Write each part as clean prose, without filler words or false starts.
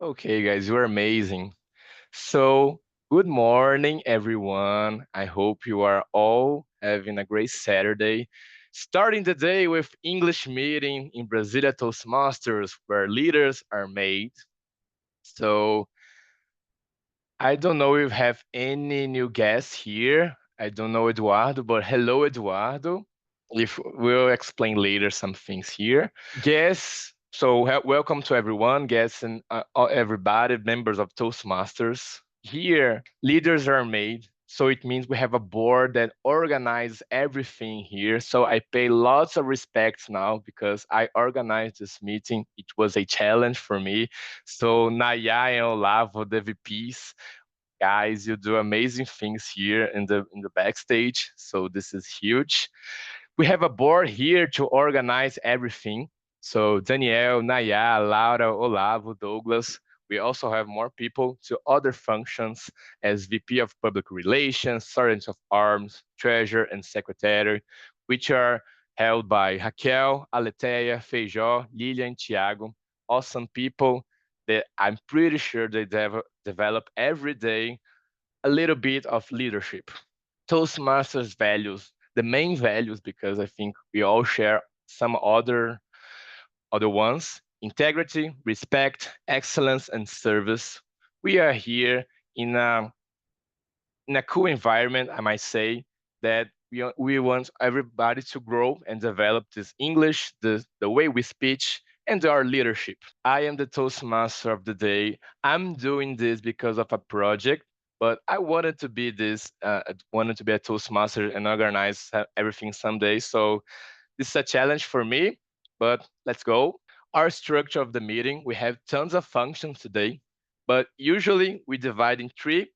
Okay, guys, you're amazing. So, good morning, everyone. I hope you are all having a great Saturday. Starting the day with English meeting in Brasília Toastmasters, where leaders are made. So, I don't know if we have any new guests here. I don't know Eduardo, but hello, Eduardo. If we'll explain later some things here. Yes. So welcome to everyone, guests and everybody, members of Toastmasters. Here, leaders are made. So it means we have a board that organizes everything here. So I pay lots of respect now because I organized this meeting. It was a challenge for me. So Naya and Olavo, the VPs, guys, you do amazing things here in the backstage. So this is huge. We have a board here to organize everything. So Danielle, Naya, Laura, Olavo, Douglas. We also have more people to other functions as VP of Public Relations, Sergeant of Arms, Treasurer, and Secretary, which are held by Raquel, Aletheia, Feijó, Lilia, and Tiago. Awesome people that I'm pretty sure they develop every day a little bit of leadership. Toastmasters values, the main values, because I think we all share some other ones: integrity, respect, excellence, and service. We are here in a cool environment, I might say, that we want everybody to grow and develop this English, the way we speak, and our leadership. I am the Toastmaster of the day. I'm doing this because of a project, but I wanted to be wanted to be a Toastmaster and organize everything someday. So this is a challenge for me, but let's go. Our structure of the meeting, we have tons of functions today, but usually we divide in three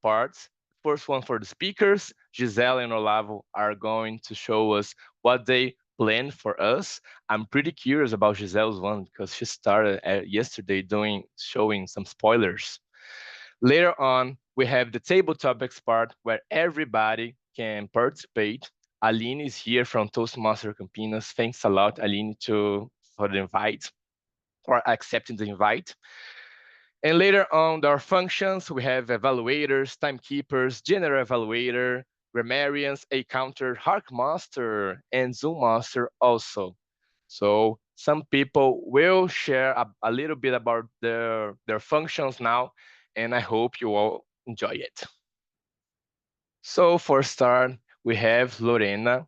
parts. First one for the speakers, Giselle and Olavo are going to show us what they plan for us. I'm pretty curious about Giselle's one because she started yesterday showing some spoilers. Later on, we have the table topics part where everybody can participate. Aline is here from Toastmaster Campinas. Thanks a lot, Aline, for the invite, for accepting the invite. And later on, our functions, we have evaluators, timekeepers, general evaluator, grammarians, a counter, Harkmaster, and Zoom master also. So some people will share a little bit about their functions now, and I hope you all enjoy it. So for start, we have Lorena.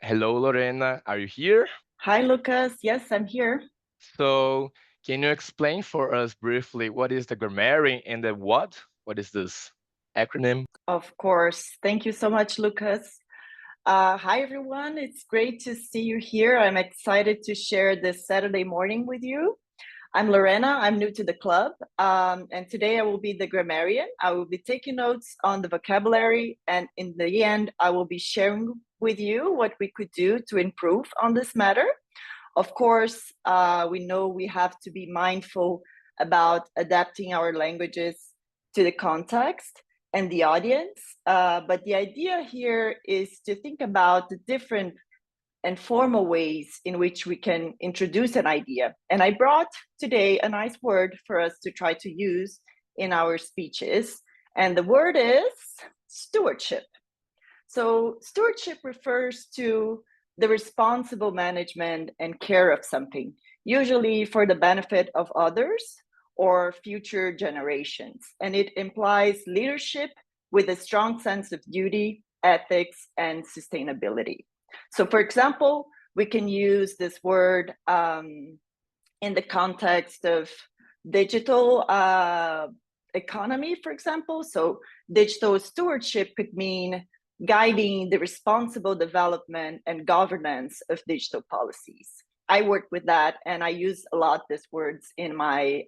Hello, Lorena. Are you here? Hi, Lucas. Yes, I'm here. So can you explain for us briefly what is the grammarian and the what? What is this acronym? Of course. Thank you so much, Lucas. Hi, everyone. It's great to see you here. I'm excited to share this Saturday morning with you. I'm Lorena. I'm new to the club. And today I will be the grammarian. I will be taking notes on the vocabulary. And in the end, I will be sharing with you what we could do to improve on this matter. Of course, we know we have to be mindful about adapting our languages to the context and the audience. But the idea here is to think about the different and formal ways in which we can introduce an idea. And I brought today a nice word for us to try to use in our speeches. And the word is stewardship. So stewardship refers to the responsible management and care of something, usually for the benefit of others or future generations. And it implies leadership with a strong sense of duty, ethics, and sustainability. So, for example, we can use this word in the context of digital economy, for example. So, digital stewardship could mean guiding the responsible development and governance of digital policies. I work with that, and I use a lot these words in my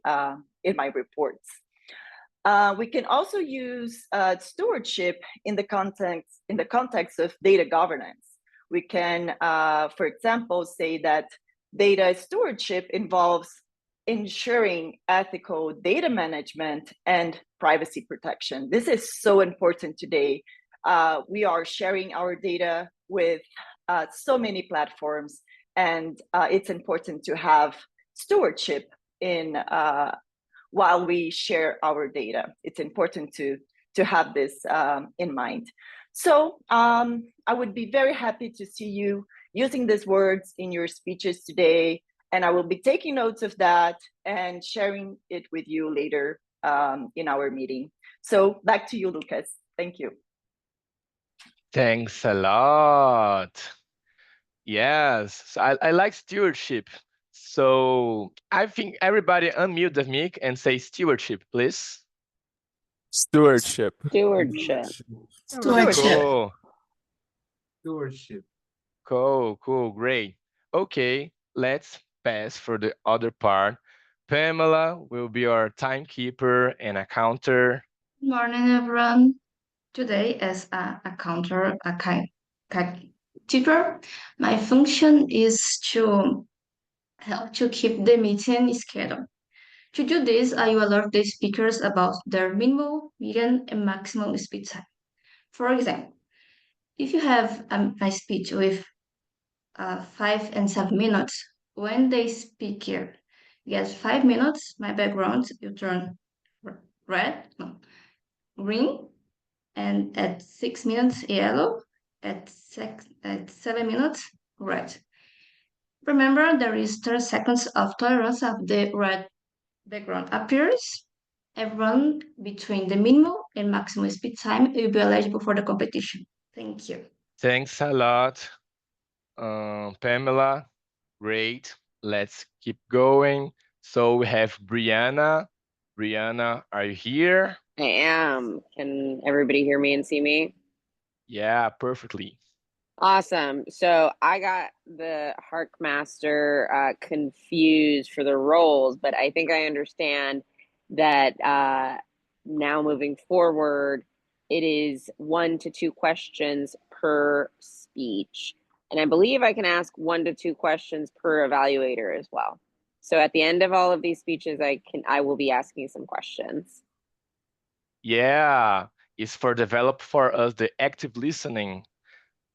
reports. We can also use stewardship in the context of data governance. We can, for example, say that data stewardship involves ensuring ethical data management and privacy protection. This is so important today. We are sharing our data with so many platforms, and it's important to have stewardship in while we share our data. It's important to have this in mind. So I would be very happy to see you using these words in your speeches today, and I will be taking notes of that and sharing it with you later in our meeting. So back to you, Lucas. Thank you. Thanks a lot. Yes, so I like stewardship. So I think everybody unmute the mic and say stewardship, please. Stewardship. Stewardship. Cool. Stewardship. Cool, great. Okay, let's pass for the other part. Pamela will be our timekeeper and accounter. Good morning, everyone. Today, as a accounter, keeper, my function is to help to keep the meeting schedule. To do this, I will alert the speakers about their minimum, median, and maximum speech time. For example, if you have a speech with 5 and 7 minutes, when the speaker gets 5 minutes, my background will turn green, and at 6 minutes, yellow, at 7 minutes, red. Remember, there is 30 seconds of tolerance of the red background appears. Everyone between the minimum and maximum speed time will be eligible for the competition. Thank you. Thanks a lot, Pamela. Great. Let's keep going. So we have Brianna. Brianna, are you here? I am. Can everybody hear me and see me? Yeah, perfectly. Awesome. So I got the Harkmaster confused for the roles, but I think I understand that now moving forward, it is 1 to 2 questions per speech. And I believe I can ask 1 to 2 questions per evaluator as well. So at the end of all of these speeches, I will be asking some questions. Yeah, it's for develop for us the active listening.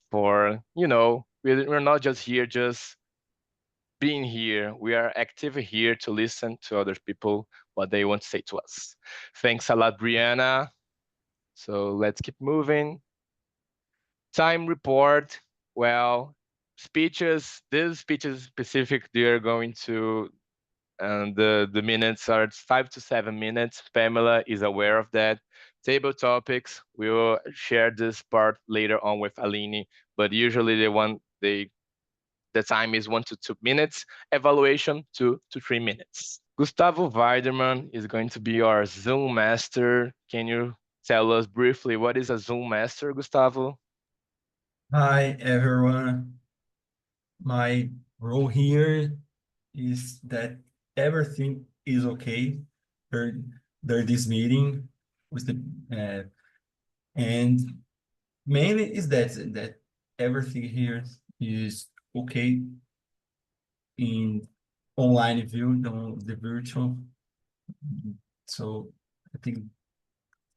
For, we're not just here, just being here. We are active here to listen to other people, what they want to say to us. Thanks a lot, Brianna. So let's keep moving. Time report. Well, speeches, these speeches specific, they are going to, and the minutes are 5 to 7 minutes. Pamela is aware of that. Table topics, we will share this part later on with Aline, but usually the time is 1 to 2 minutes. Evaluation, 2 to 3 minutes. Gustavo Weiderman is going to be our Zoom master. Can you tell us briefly what is a Zoom master, Gustavo? Hi, everyone. My role here is that everything is okay during this meeting with the and mainly is that everything here is okay in online view, the virtual. So I think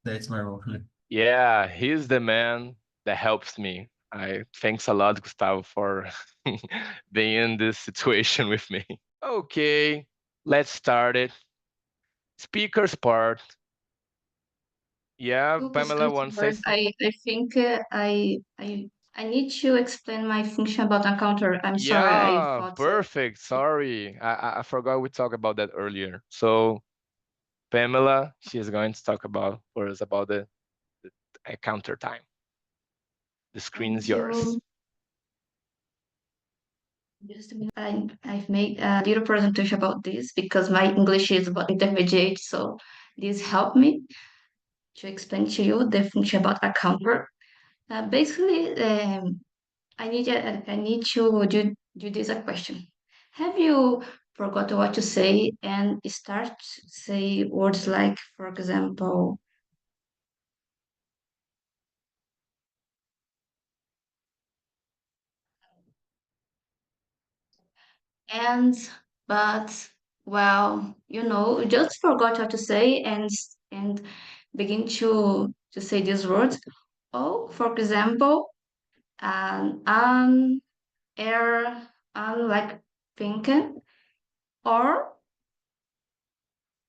that's my role. Yeah, he's the man that helps me. Thanks a lot, Gustavo, for being in this situation with me. Okay, let's start it. Speaker's part. Yeah, Pamela wants to say. I think I need to explain my function about encounter. I'm sorry. I thought Perfect. Sorry, I forgot we talked about that earlier. So Pamela, she's going to talk about for us about the encounter time. The screen is yours. Just a minute. I've made a little presentation about this because my English is about intermediate, so this helped me to explain to you the function about a counter. Basically, I need to do this a question. Have you forgot what to say and start say words like, for example, and, but, well, just forgot what to say and begin to say these words. Oh, for example, air, like thinking, or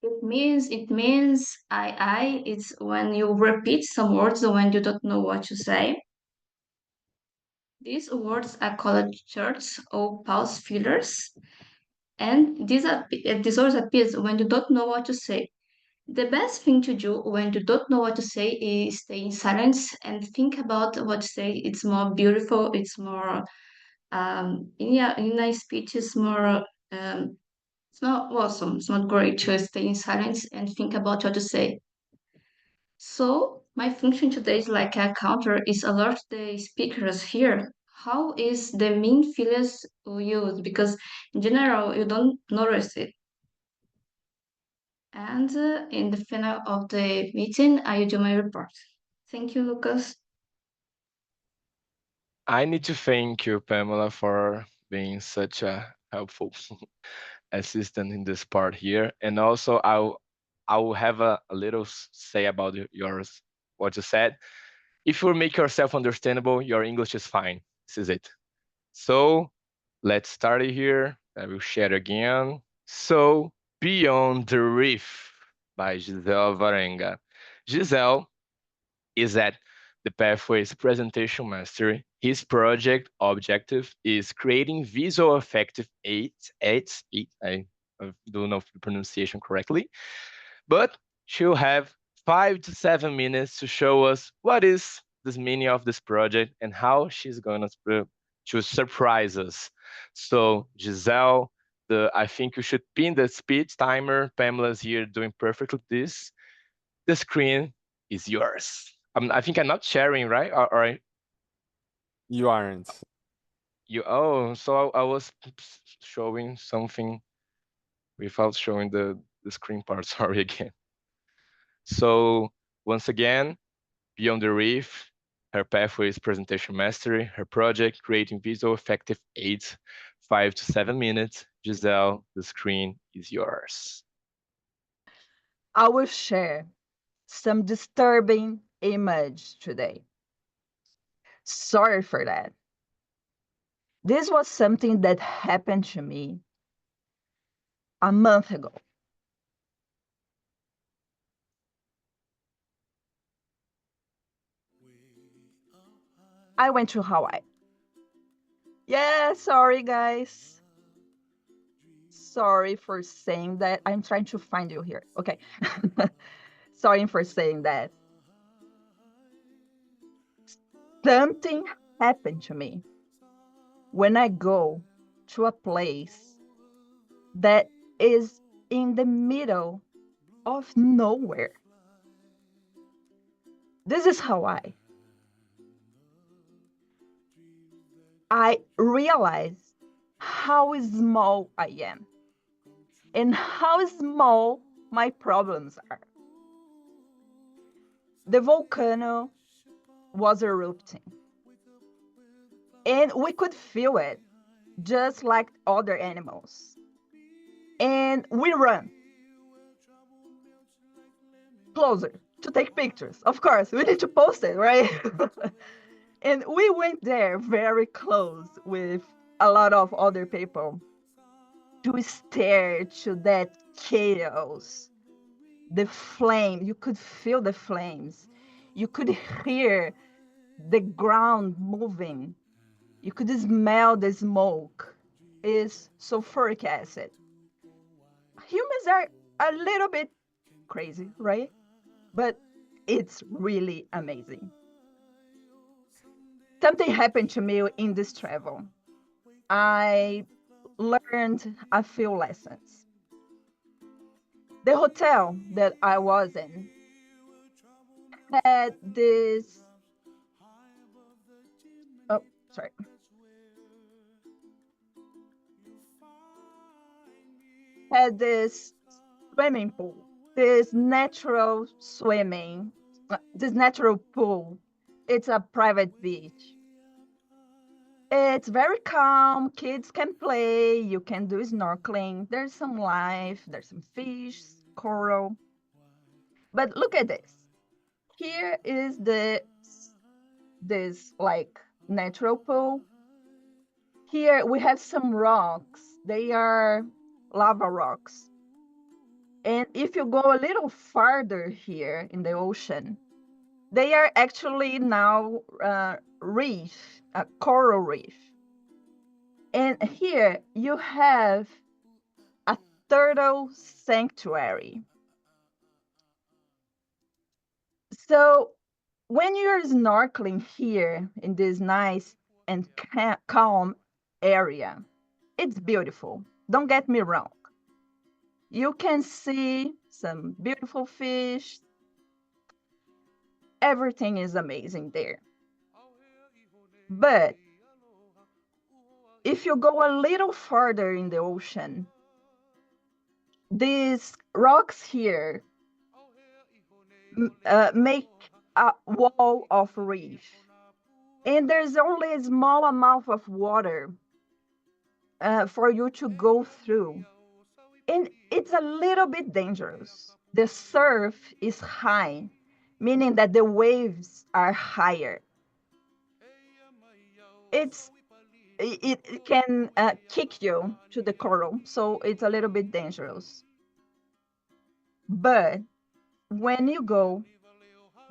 it It means I. It's when you repeat some words when you don't know what to say. These words are called shorts or pause fillers, and these words appear when you don't know what to say. The best thing to do when you don't know what to say is stay in silence and think about what to say. It's more beautiful. It's more in a speech. It's not awesome. It's not great to stay in silence and think about what to say. So my function today is like a counter is alert the speakers here. How is the mean fillers used? Because in general you don't notice it. And in the final of the meeting, I do my report. Thank you, Lucas. I need to thank you, Pamela, for being such a helpful assistant in this part here. And also, I will have a little say about yours, what you said. If you make yourself understandable, your English is fine. This is it. So let's start it here. I will share again. So, Beyond the Reef by Giselle Varenga. Giselle is at the Pathways Presentation Mastery. His project objective is creating visual effective aids. I don't know if the pronunciation correctly, but she'll have 5 to 7 minutes to show us what is this meaning of this project and how she's going to surprise us. So Giselle, I think you should pin the speed timer. Pamela's here doing perfectly this. The screen is yours. I think I'm not sharing, right? Or You aren't. so I was showing something without showing the screen part. Sorry again. So once again, Beyond the Reef, her pathway is presentation mastery. Her project, creating visual effective aids, 5 to 7 minutes. Giselle, the screen is yours. I will share some disturbing image today. Sorry for that. This was something that happened to me a month ago. I went to Hawaii. Yeah, sorry guys. Sorry for saying that. I'm trying to find you here. Okay. Sorry for saying that. Something happened to me when I go to a place that is in the middle of nowhere. This is Hawaii. I realize how small I am and how small my problems are. The volcano was erupting, and we could feel it just like other animals. And we run closer to take pictures. Of course, we need to post it, right? And we went there very close with a lot of other people to stare to that chaos. The flame, you could feel the flames. You could hear the ground moving. You could smell the smoke. It's sulfuric acid. Humans are a little bit crazy, right? But it's really amazing. Something happened to me in this travel. I learned a few lessons. The hotel that I was in had this, oh, sorry. Had this swimming pool, this natural swimming, this natural pool. It's a private beach. It's very calm. Kids can play. You can do snorkeling. There's some life. There's some fish, coral. But look at this. Here is this like natural pool. Here we have some rocks. They are lava rocks. And if you go a little farther here in the ocean, they are actually now reef, a coral reef. And here you have a turtle sanctuary. So when you're snorkeling here in this nice and calm area, it's beautiful. Don't get me wrong. You can see some beautiful fish. Everything is amazing there. But if you go a little further in the ocean, these rocks here make a wall of reef. And there's only a small amount of water for you to go through. And it's a little bit dangerous. The surf is high, meaning that the waves are higher. It can kick you to the coral, so it's a little bit dangerous. But when you go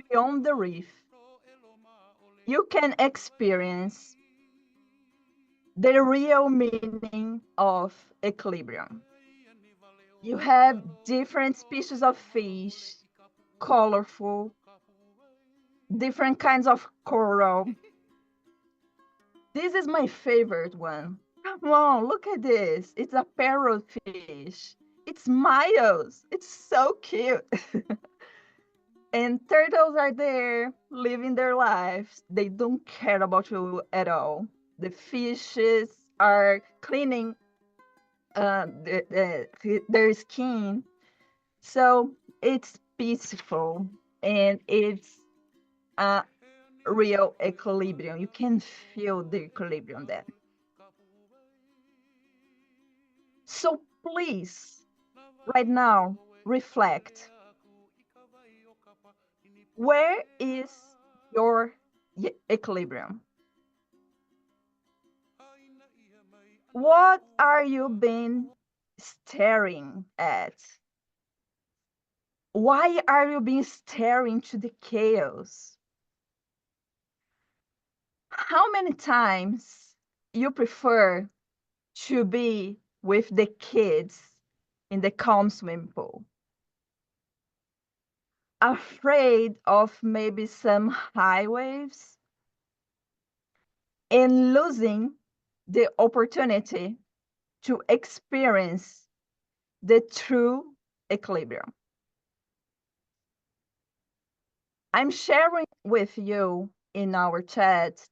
beyond the reef, you can experience the real meaning of equilibrium. You have different species of fish, colorful, different kinds of coral. This is my favorite one. Come on, look at this. It's a parrotfish. It smiles. It's so cute. And turtles are there living their lives. They don't care about you at all. The fishes are cleaning their skin. So it's peaceful and it's a real equilibrium. You can feel the equilibrium there. So please, right now, reflect. Where is your equilibrium? What are you been staring at? Why are you being staring to the chaos? How many times you prefer to be with the kids in the calm swimming pool? Afraid of maybe some high waves and losing the opportunity to experience the true equilibrium. I'm sharing with you in our chat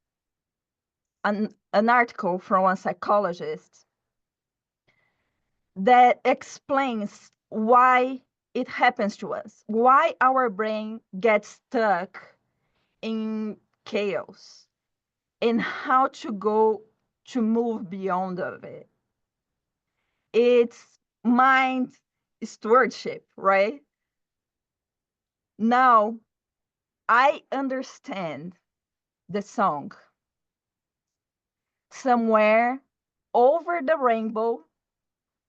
an article from a psychologist that explains why it happens to us, why our brain gets stuck in chaos, and how to move beyond of it. It's mind stewardship, right? Now I understand the song. Somewhere over the rainbow,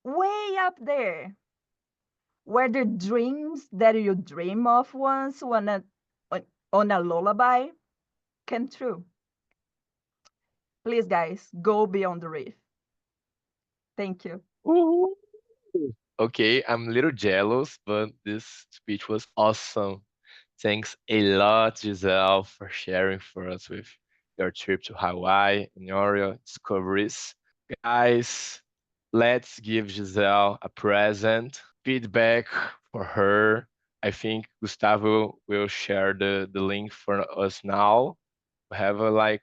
way up there, where the dreams that you dream of once on a lullaby came true. Please, guys, go beyond the reef. Thank you. Ooh. Okay, I'm a little jealous, but this speech was awesome. Thanks a lot, Giselle, for sharing for us with your trip to Hawaii and your discoveries. Guys, let's give Giselle a present. Feedback for her. I think Gustavo will share the link for us now. We have like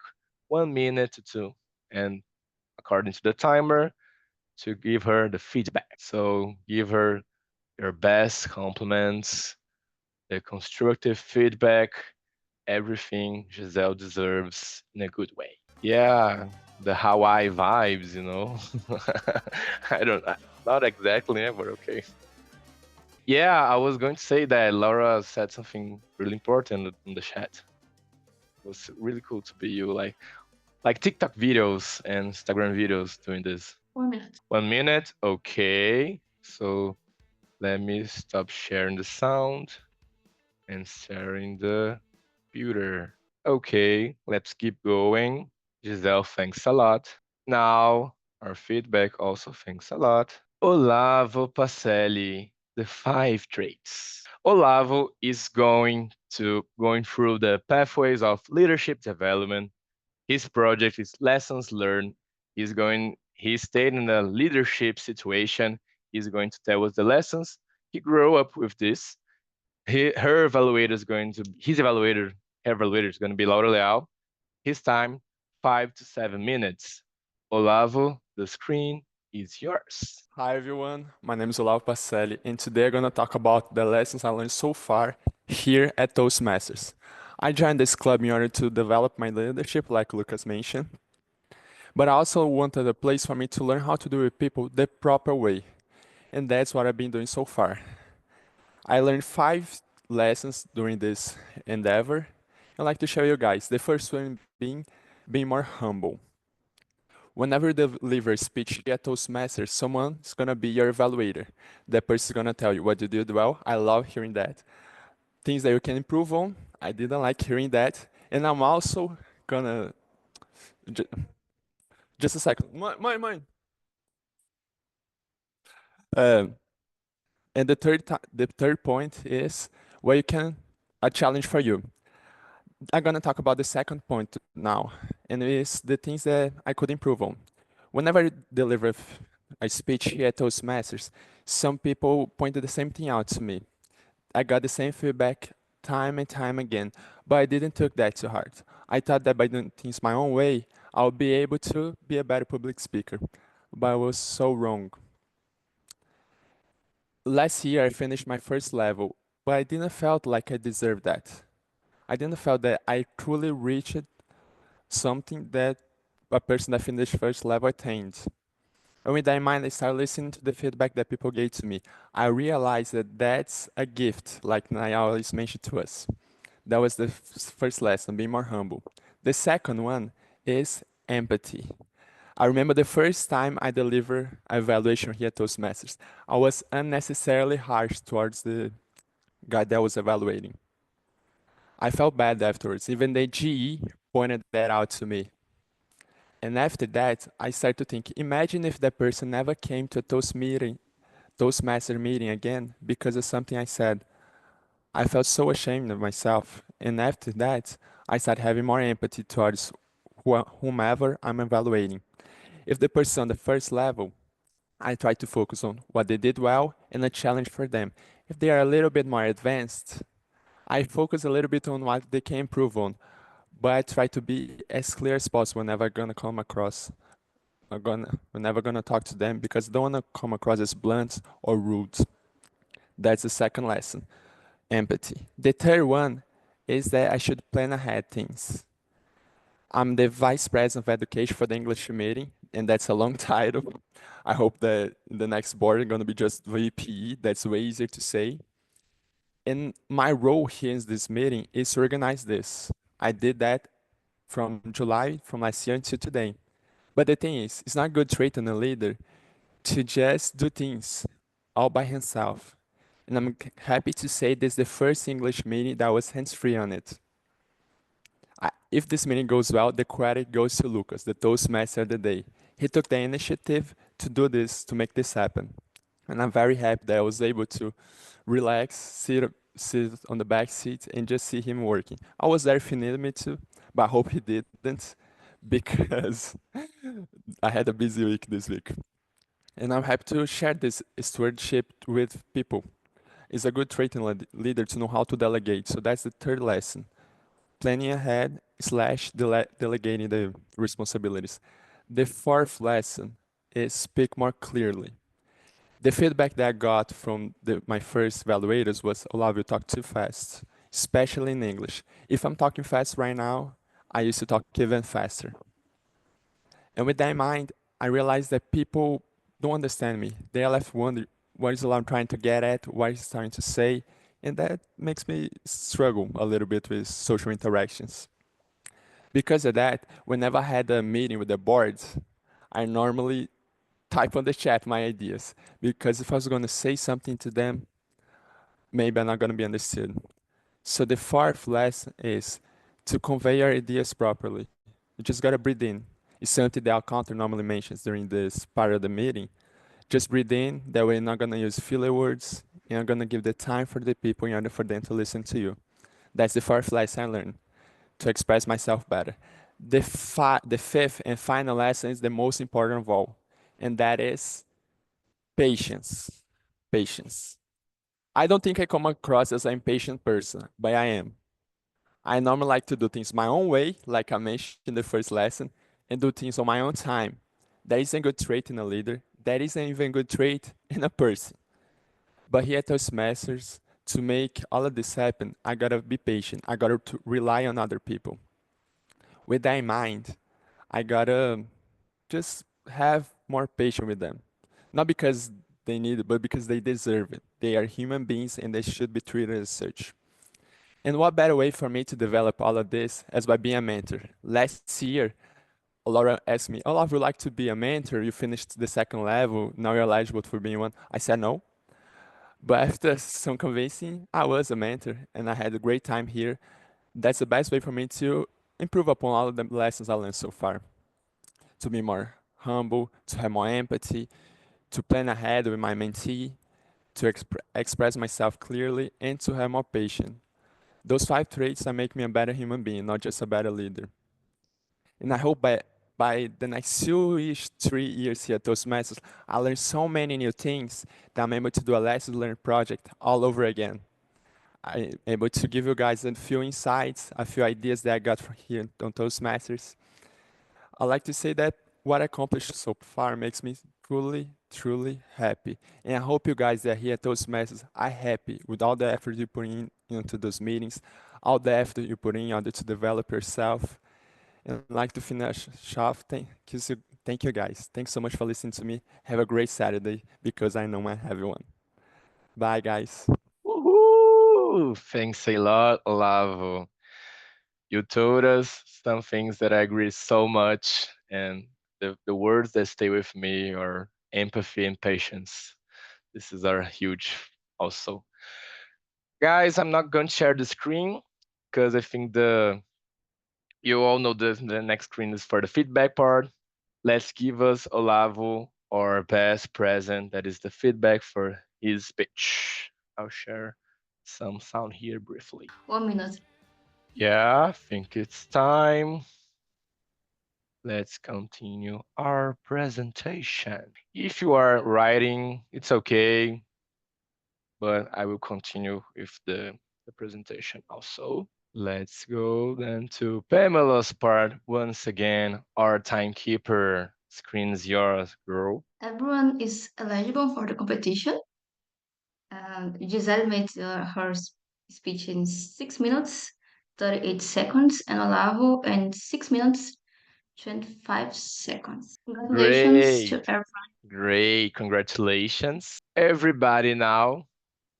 1 minute to two, and according to the timer, to give her the feedback. So give her your best compliments, the constructive feedback, everything Giselle deserves in a good way. Yeah, the Hawaii vibes, you know. I don't, not exactly, but okay. Yeah, I was going to say that Laura said something really important in the chat. It was really cool to be you, like TikTok videos and Instagram videos doing this. 1 minute. 1 minute, okay. So Let me stop sharing the sound and sharing the computer. Okay, let's keep going. Giselle, thanks a lot. Now, our feedback also thanks a lot. Olavo Pacelli, the 5 traits. Olavo is going through the pathways of leadership development. His project is lessons learned. He stayed in a leadership situation. He's going to tell us the lessons. He grew up with this. Her evaluator is going to her evaluator is going to be Laura Leal. His time, 5 to 7 minutes. Olavo, the screen is yours. Hi everyone, my name is Olavo Pacelli, and today I'm gonna talk about the lessons I learned so far here at Toastmasters. I joined this club in order to develop my leadership, like Lucas mentioned, but I also wanted a place for me to learn how to do with people the proper way, and that's what I've been doing so far. I learned 5 lessons during this endeavor. I'd like to show you guys. The first one being more humble. Whenever you deliver a speech at Toastmasters, someone's gonna be your evaluator. That person's gonna tell you what you did well. I love hearing that. Things that you can improve on. I didn't like hearing that. And I'm also gonna just a second. Mine. And the third point is where you can a challenge for you. I'm gonna talk about the second point now, and it's the things that I could improve on. Whenever I deliver a speech here at Toastmasters, some people pointed the same thing out to me. I got the same feedback time and time again, but I didn't take that to heart. I thought that by doing things my own way, I'll be able to be a better public speaker, but I was so wrong. Last year, I finished my first level, but I didn't felt like I deserved that. I didn't felt that I truly reached something that a person that finished first level attained. And with that in mind, I started listening to the feedback that people gave to me. I realized that that's a gift, like I always mentioned to us. That was the first lesson, being more humble. The second one is empathy. I remember the first time I delivered an evaluation here at Toastmasters. I was unnecessarily harsh towards the guy that was evaluating. I felt bad afterwards. Even the GE pointed that out to me. And after that, I started to think, imagine if that person never came to a Toastmaster meeting again because of something I said. I felt so ashamed of myself. And after that, I started having more empathy towards whomever I'm evaluating. If the person on the first level, I try to focus on what they did well and a challenge for them. If they are a little bit more advanced, I focus a little bit on what they can improve on, but I try to be as clear as possible whenever I'm gonna come across, whenever gonna talk to them, because I don't wanna come across as blunt or rude. That's the second lesson, empathy. The third one is that I should plan ahead things. I'm the Vice President of Education for the English meeting, and that's a long title. I hope that in the next board, I'm gonna be just VPE. That's way easier to say. And my role here in this meeting is to organize this. I did that from July, from last year until today. But the thing is, it's not good trait in a leader to just do things all by himself. And I'm happy to say this is the first English meeting that was hands-free on it. If this meeting goes well, the credit goes to Lucas, the Toastmaster of the day. He took the initiative to do this, to make this happen. And I'm very happy that I was able to relax, sit on the back seat and just see him working. I was there if he needed me to, but I hope he didn't because I had a busy week this week. And I'm happy to share this stewardship with people. It's a good trait in a leader to know how to delegate. So that's the third lesson. Planning ahead / delegating the responsibilities. The fourth lesson is speak more clearly. The feedback that I got from my first evaluators was, Olavo, you talk too fast, especially in English. If I'm talking fast right now, I used to talk even faster. And with that in mind, I realized that people don't understand me. They are left wondering, what is Olavo trying to get at? What is he trying to say? And that makes me struggle a little bit with social interactions. Because of that, whenever I had a meeting with the board, I normally type on the chat my ideas, because if I was going to say something to them, maybe I'm not going to be understood. So the fourth lesson is to convey your ideas properly. You just got to breathe in. It's something that our counter normally mentions during this part of the meeting. Just breathe in, that way you're not going to use filler words, you're going to give the time for the people in order for them to listen to you. That's the fourth lesson I learned, to express myself better. The fifth and final lesson is the most important of all, and that is patience. Patience. I don't think I come across as an impatient person, but I am. I normally like to do things my own way, like I mentioned in the first lesson, and do things on my own time. That is a good trait in a leader. That is an even good trait in a person. But here at Toastmasters, to make all of this happen, I gotta be patient. I gotta rely on other people. With that in mind, I gotta just have more patience with them. Not because they need it, but because they deserve it. They are human beings and they should be treated as such. And what better way for me to develop all of this as by being a mentor? Last year, Laura asked me, Olaf, would you like to be a mentor? You finished the second level, now you're eligible for being one. I said no. But after some convincing, I was a mentor and I had a great time here. That's the best way for me to improve upon all of the lessons I learned so far. To be more humble, to have more empathy, to plan ahead with my mentee, to express myself clearly, and to have more patience. Those 5 traits that make me a better human being, not just a better leader. And I hope by the next 3 years here at Toastmasters, I learn so many new things that I'm able to do a lesson learned project all over again. I'm able to give you guys a few insights, a few ideas that I got from here on Toastmasters. I like to say that what I accomplished so far makes me truly happy. And I hope you guys that are here at Toastmasters are happy with all the effort you put in into those meetings, all the effort you put in order to develop yourself. And I'd like to finish off. Thank you guys. Thanks so much for listening to me. Have a great Saturday, because I know I have one. Bye, guys. Woohoo! Thanks a lot, Olavo. You told us some things that I agree so much, and the words that stay with me are empathy and patience. This is our huge also. Guys, I'm not going to share the screen because I think you all know the next screen is for the feedback part. Let's give us Olavo our best present. That is the feedback for his speech. I'll share some sound here briefly. 1 minute. Yeah, I think it's time. Let's continue our presentation. If you are writing, it's okay, but I will continue with the presentation also. Let's go then to Pamela's part once again. Our timekeeper. Screen is yours, girl. Everyone is eligible for the competition. Giselle made her speech in 6 minutes, 38 seconds, and Olavo in 6 minutes, 25 seconds. Congratulations to Great, everyone. great, congratulations. Everybody now,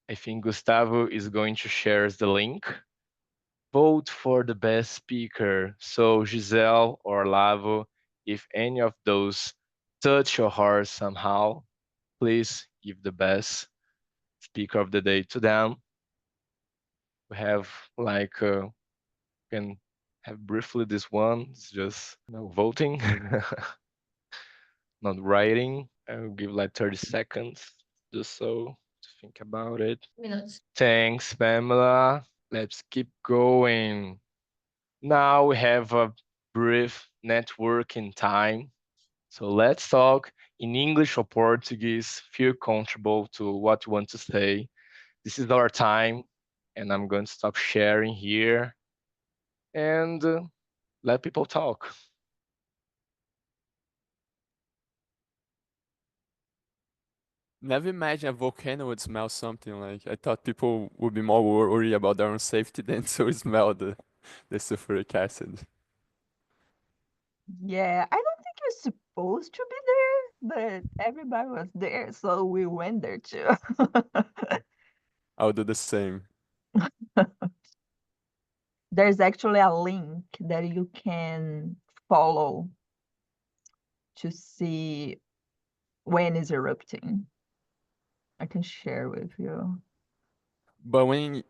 I think Gustavo is going to share the link. Vote for the best speaker. So Giselle or Lavo, if any of those touch your heart somehow, please give the best speaker of the day to them. We have like can have briefly this one. It's just voting, not writing. I will give like 30 seconds just so to think about it. Minutes. Thanks, Pamela. Let's keep going. Now we have a brief networking time. So let's talk in English or Portuguese. Feel comfortable to what you want to say. This is our time, and I'm going to stop sharing here and let people talk. Never imagine a volcano would smell something like. I thought people would be more worried about their own safety than to smell the sulfuric acid. Yeah, I don't think you're supposed to be there, but everybody was there, so we went there too. I'll do the same. There's actually a link that you can follow to see when it's erupting. I can share with you. But when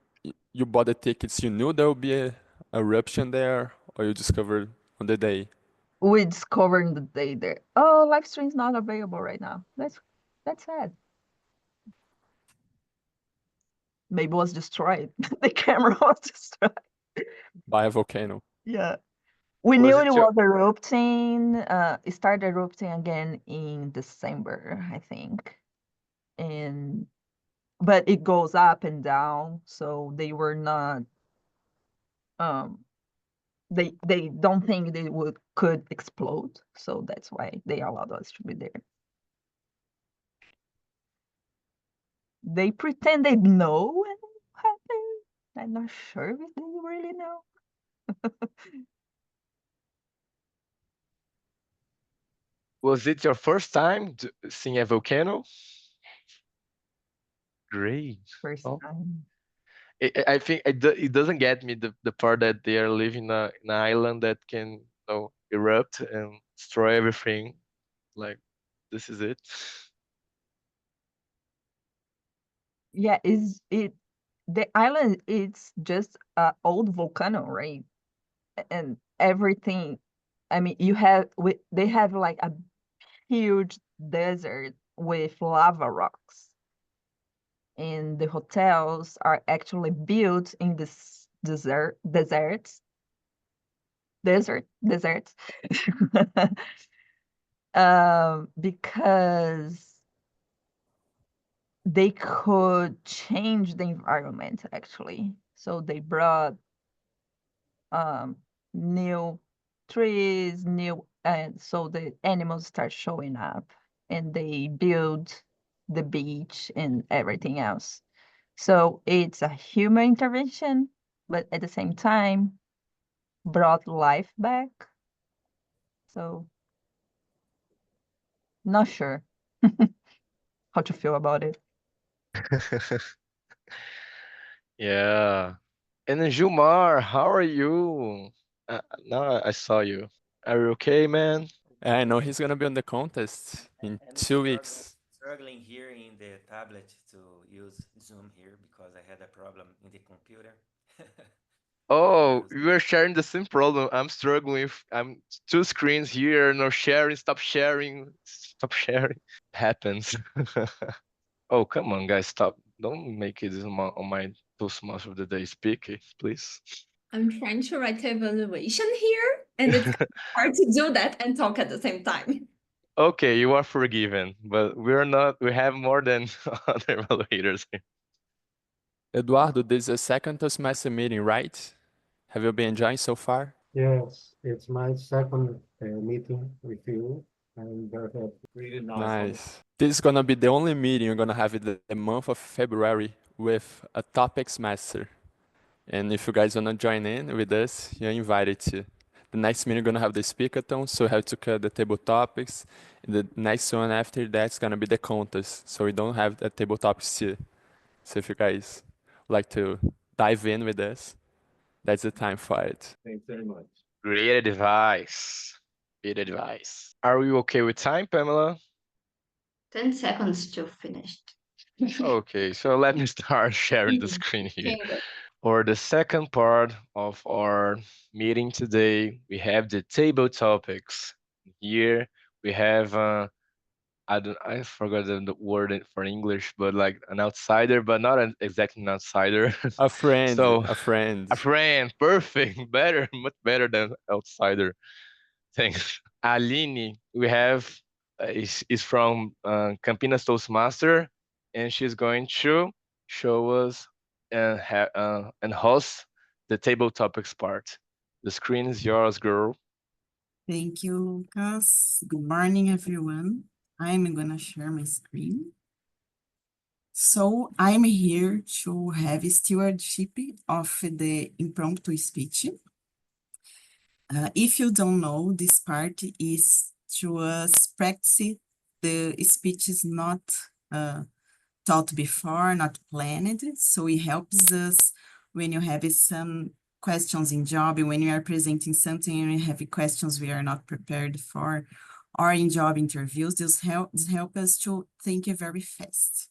you bought the tickets, you knew there would be a eruption there, or you discovered on the day? We discovered the day there. Oh, live stream is not available right now. That's sad. Maybe it was destroyed. The camera was destroyed. By a volcano. Yeah. We Was knew it it your- was erupting. It started erupting again in December, I think. But it goes up and down, so they were not they don't think they could explode, so that's why they allowed us to be there. They pretend they know what happened. I'm not sure if they really know. Was it your first time seeing a volcano? Great. First Oh. time. I think it doesn't get me the part that they are living in an island that can erupt and destroy everything. Like, this is it. Yeah, the island, it's just an old volcano, right? And everything, I mean, they have like a huge desert with lava rocks. And the hotels are actually built in this deserts. Because they could change the environment, actually. So they brought new trees, and so the animals start showing up, and they build the beach and everything else. So it's a human intervention, but at the same time brought life back. So not sure how to feel about it. Yeah. And then Gilmar, how are you? Now I saw you. Are you okay, man? I know he's gonna be on the contest in 2 weeks. Struggling here in the tablet to use Zoom here because I had a problem in the computer. Oh, we were sharing the same problem. I'm struggling with two screens here, no sharing, stop sharing, stop sharing. Happens. Oh, come on, guys, stop. Don't make it on my Toastmaster of the Day speaker, please. I'm trying to write evaluation here, and it's hard to do that and talk at the same time. Okay, you are forgiven, but we're not. We have more than other evaluators here. Eduardo, this is a second Toastmaster meeting, right? Have you been enjoying so far? Yes, it's my second meeting with you. I'm very happy. Really Nice. This is gonna be the only meeting you're gonna have in the month of February with a topics master. And if you guys wanna join in with us, you're invited to. The next meeting you're gonna have the speakathon, so you have to cut the table topics. And the next one after that's gonna be the contest, so we don't have the table topics too. So if you guys like to dive in with us, that's the time for it. Thanks very much. Great advice. Great advice. Are we okay with time, Pamela? 10 seconds to finish. Okay, so let me start sharing the screen here. Okay. For the second part of our meeting today, we have the table topics. Here we have I forgot the word for English, but like an outsider, but not exactly an outsider. A friend, So, a friend. A friend, perfect, better, much better than outsider. Thanks. Aline, we have is from Campinas Toastmaster, and she's going to show us and host the table topics part. The screen is yours, girl. Thank you, Lucas. Good morning, everyone. I'm gonna share my screen. So I'm here to have stewardship of the impromptu speech. If you don't know, this part is to us practice the speeches not taught before, not planned. So it helps us when you have some questions in job, when you are presenting something and you have questions we are not prepared for, or in job interviews, this help us to think very fast.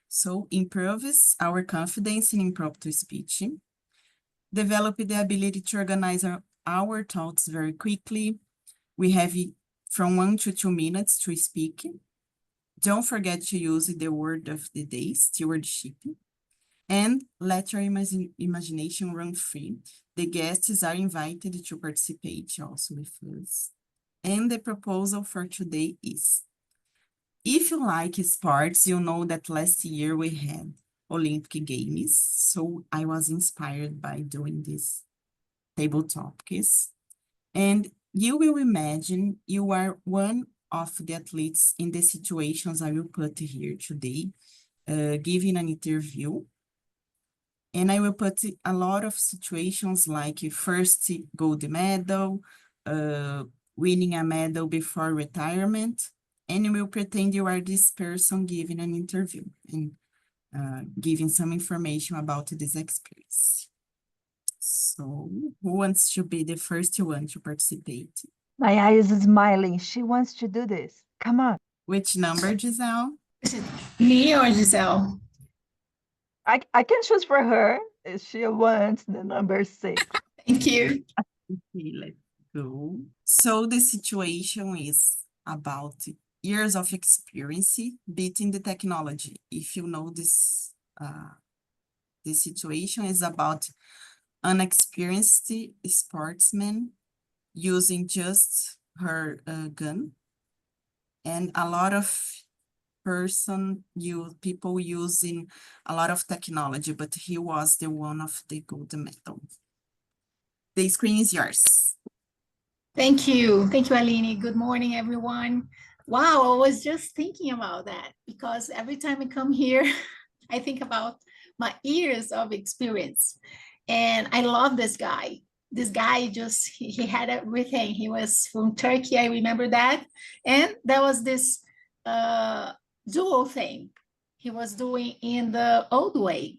So improves our confidence in impromptu speaking, develop the ability to organize our thoughts very quickly. We have from 1 to 2 minutes to speak. Don't forget to use the word of the day, stewardship. And let your imagination run free. The guests are invited to participate also with us. And the proposal for today is, if you like sports, you know that last year we had Olympic Games. So I was inspired by doing this tabletop quiz. And you will imagine you are one of the athletes in the situations I will put here today, giving an interview. And I will put a lot of situations like first gold medal, winning a medal before retirement, and you will pretend you are this person giving an interview and giving some information about this experience. So who wants to be the first one to participate? Maya is smiling. She wants to do this. Come on. Which number, Giselle? Is it me or Giselle? I can choose for her if she wants the number 6. Thank you. Okay, let's go. So the situation is about years of experience beating the technology. If you know this, the situation is about an experienced sportsman using just her gun, and a lot of people using a lot of technology, but he was the one of the gold medal. The screen is yours. Thank you. Thank you, Aline. Good morning, everyone. Wow, I was just thinking about that because every time I come here, I think about my years of experience. And I love this guy. This guy he had everything. He was from Turkey, I remember that. And there was this dual thing he was doing in the old way,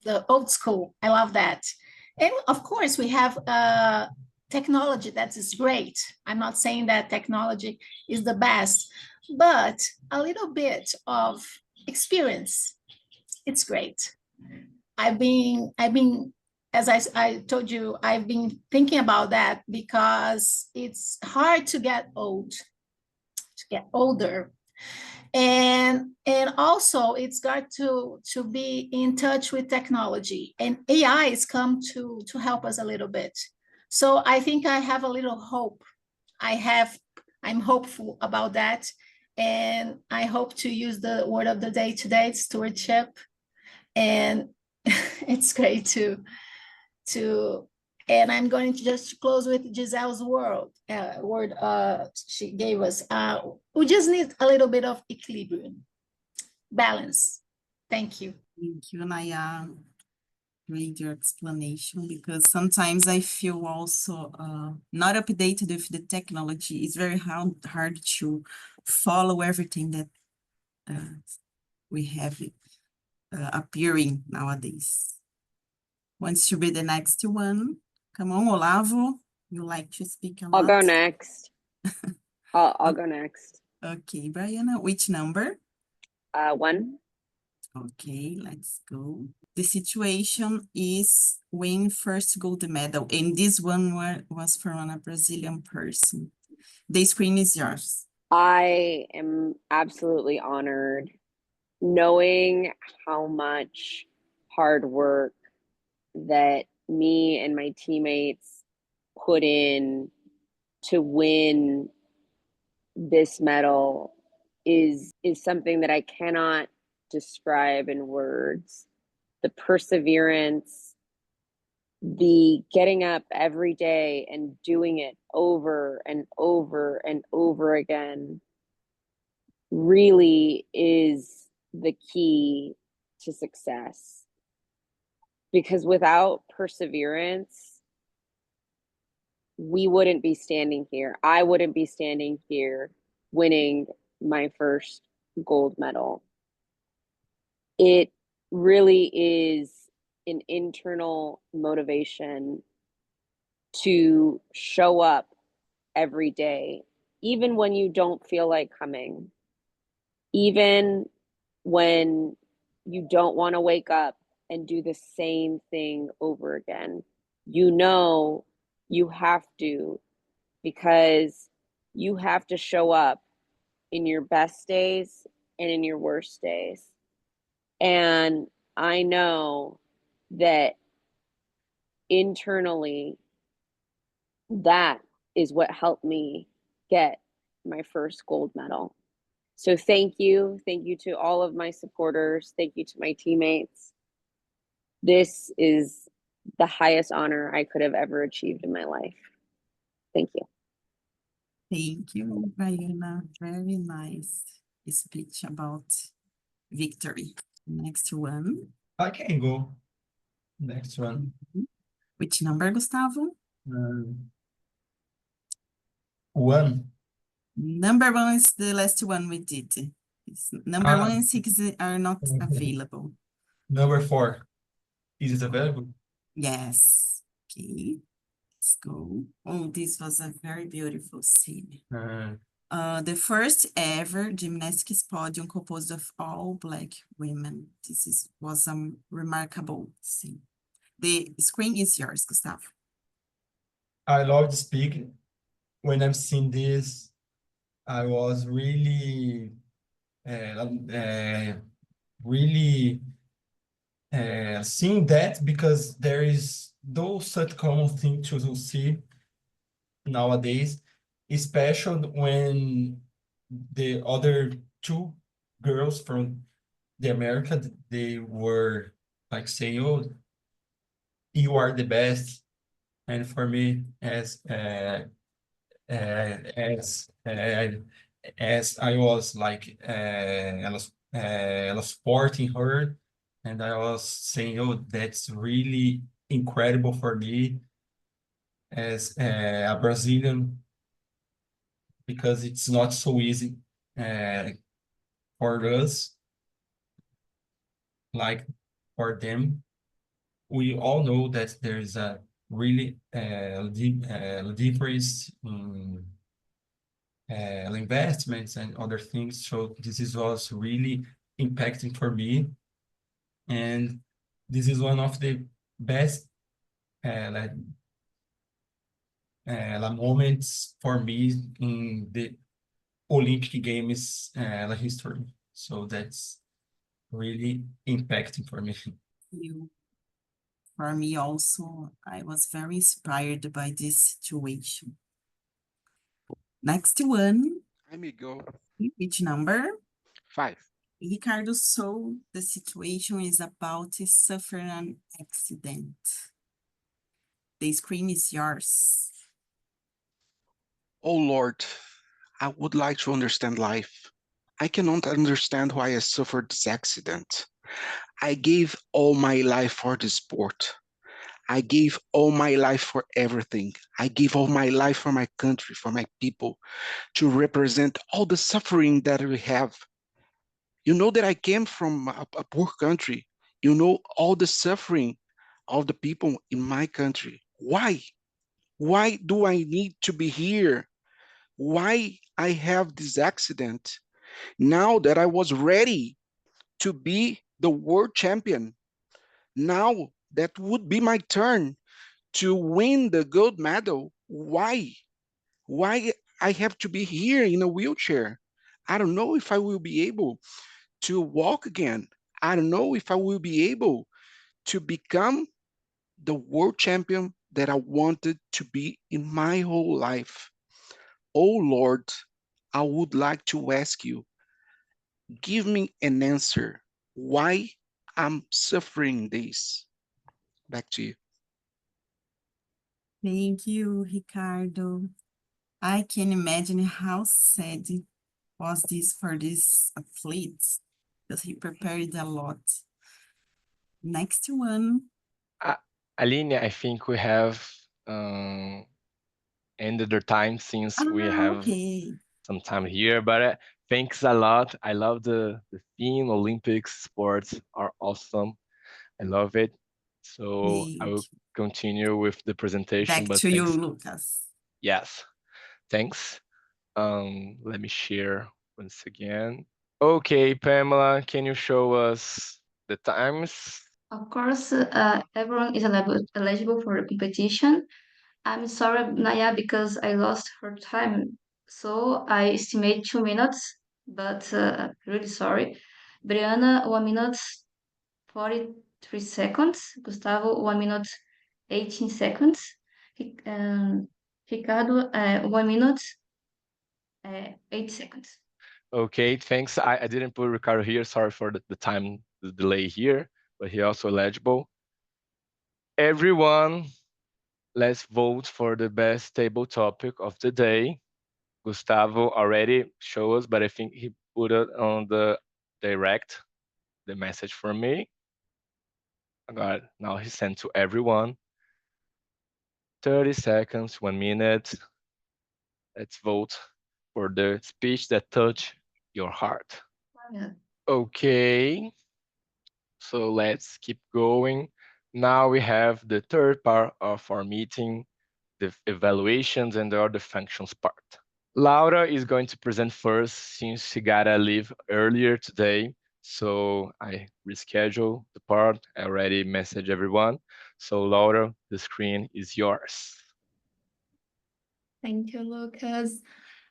the old school. I love that. And of course, we have technology that is great. I'm not saying that technology is the best, but a little bit of experience, it's great. I've been, as I told you, I've been thinking about that because it's hard to get old, to get older. And also it's got to be in touch with technology, and AI has come to help us a little bit. So I think I have a little hope. I'm hopeful about that. And I hope to use the word of the day today, stewardship. And it's great and I'm going to just close with Giselle's word she gave us. We just need a little bit of equilibrium, balance. Thank you. Thank you, Naya. Great your explanation, because sometimes I feel also not updated with the technology. It's very hard to follow everything that we have appearing nowadays. Wants to be the next one? Come on, Olavo. You like to speak a lot? I'll go next. I'll go next. Okay, Brianna, which number? 1. Okay, let's go. The situation is win first gold medal, and this one was from a Brazilian person. The screen is yours. I am absolutely honored knowing how much hard work that me and my teammates put in to win this medal is something that I cannot describe in words. The perseverance, the getting up every day and doing it over and over and over again really is the key to success. Because without perseverance, we wouldn't be standing here. I wouldn't be standing here winning my first gold medal. It really is an internal motivation to show up every day even when you don't feel like coming, even when you don't want to wake up and do the same thing over again. You know you have to, because you have to show up in your best days and in your worst days. And I know that internally, that is what helped me get my first gold medal. So thank you. Thank you to all of my supporters. Thank you to my teammates. This is the highest honor I could have ever achieved in my life. Thank you. Thank you, Diana. Very nice speech about victory. Next one. I can go. Next one. Which number, Gustavo? 1. Number 1 is the last one we did. Number 1 and 6 are not available. Number 4. Is it available? Yes. Okay. Let's go. Oh, this was a very beautiful scene. The first ever gymnastics podium composed of all Black women. Was a remarkable scene. The screen is yours, Gustavo. I love to speak. When I'm seeing this, I was really seeing that, because there is no such common thing to see nowadays, especially when the other 2 girls from the America, they were like saying, "Oh, you are the best." And for me, as I was like, I was supporting her, and I was saying, "Oh, that's really incredible for me as a Brazilian, because it's not so easy for us like for them." We all know that there is a really difference in investments and other things. So this was really impacting for me. And this is one of the best moments for me in the Olympic Games history. So that's really impacting for me. For me also, I was very inspired by this situation. Next one. Let me go. Which number? 5. Ricardo, so the situation is about to suffer an accident. The screen is yours. Oh Lord, I would like to understand life. I cannot understand why I suffered this accident. I gave all my life for the sport. I gave all my life for everything. I gave all my life for my country, for my people, to represent all the suffering that we have. You know that I came from a poor country. You know all the suffering of the people in my country. Why? Why do I need to be here? Why I have this accident? Now that I was ready to be the world champion, now that would be my turn to win the gold medal. Why? Why I have to be here in a wheelchair? I don't know if I will be able to walk again. I don't know if I will be able to become the world champion that I wanted to be in my whole life. Oh Lord, I would like to ask you, give me an answer. Why I'm suffering this? Back to you. Thank you, Ricardo. I can imagine how sad was this for this athlete, because he prepared a lot. Next one. Aline, I think we have ended the time since we have some time here, but thanks a lot. I love the theme. Olympics sports are awesome. I love it. So I will continue with the presentation. Back to you, Lucas. Yes, thanks. Let me share once again. Okay, Pamela, can you show us the times? Of course, everyone is eligible for the competition. I'm sorry, Naya, because I lost her time. So I estimate 2 minutes, but really sorry. Brianna, 1 minute 43 seconds. Gustavo, 1 minute 18 seconds. Ricardo, 1 minute 8 seconds. Okay, thanks. I didn't put Ricardo here. Sorry for the time, the delay here, but he also eligible. Everyone, let's vote for the best table topic of the day. Gustavo already showed us, but I think he put it on the direct, the message for me. I got it. Now he sent to everyone. 30 seconds, 1 minute. Let's vote for the speech that touched your heart. Yeah. Okay, so let's keep going. Now we have the third part of our meeting, the evaluations and the other functions part. Laura is going to present first since she gotta leave earlier today. So I reschedule the part. I already messaged everyone. So Laura, the screen is yours. Thank you, Lucas.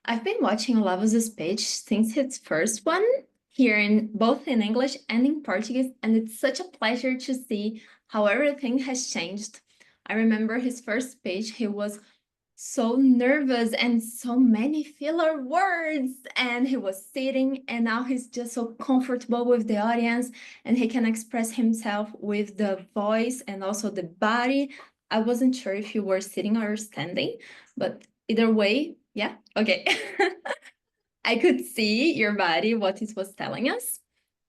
I've been watching Olavo's speech since his first one, here in both in English and in Portuguese, and it's such a pleasure to see how everything has changed. I remember his first speech, he was so nervous and so many filler words, and he was sitting, and now he's just so comfortable with the audience, and he can express himself with the voice and also the body. I wasn't sure if you were sitting or standing, but either way, yeah, okay. I could see your body, what it was telling us.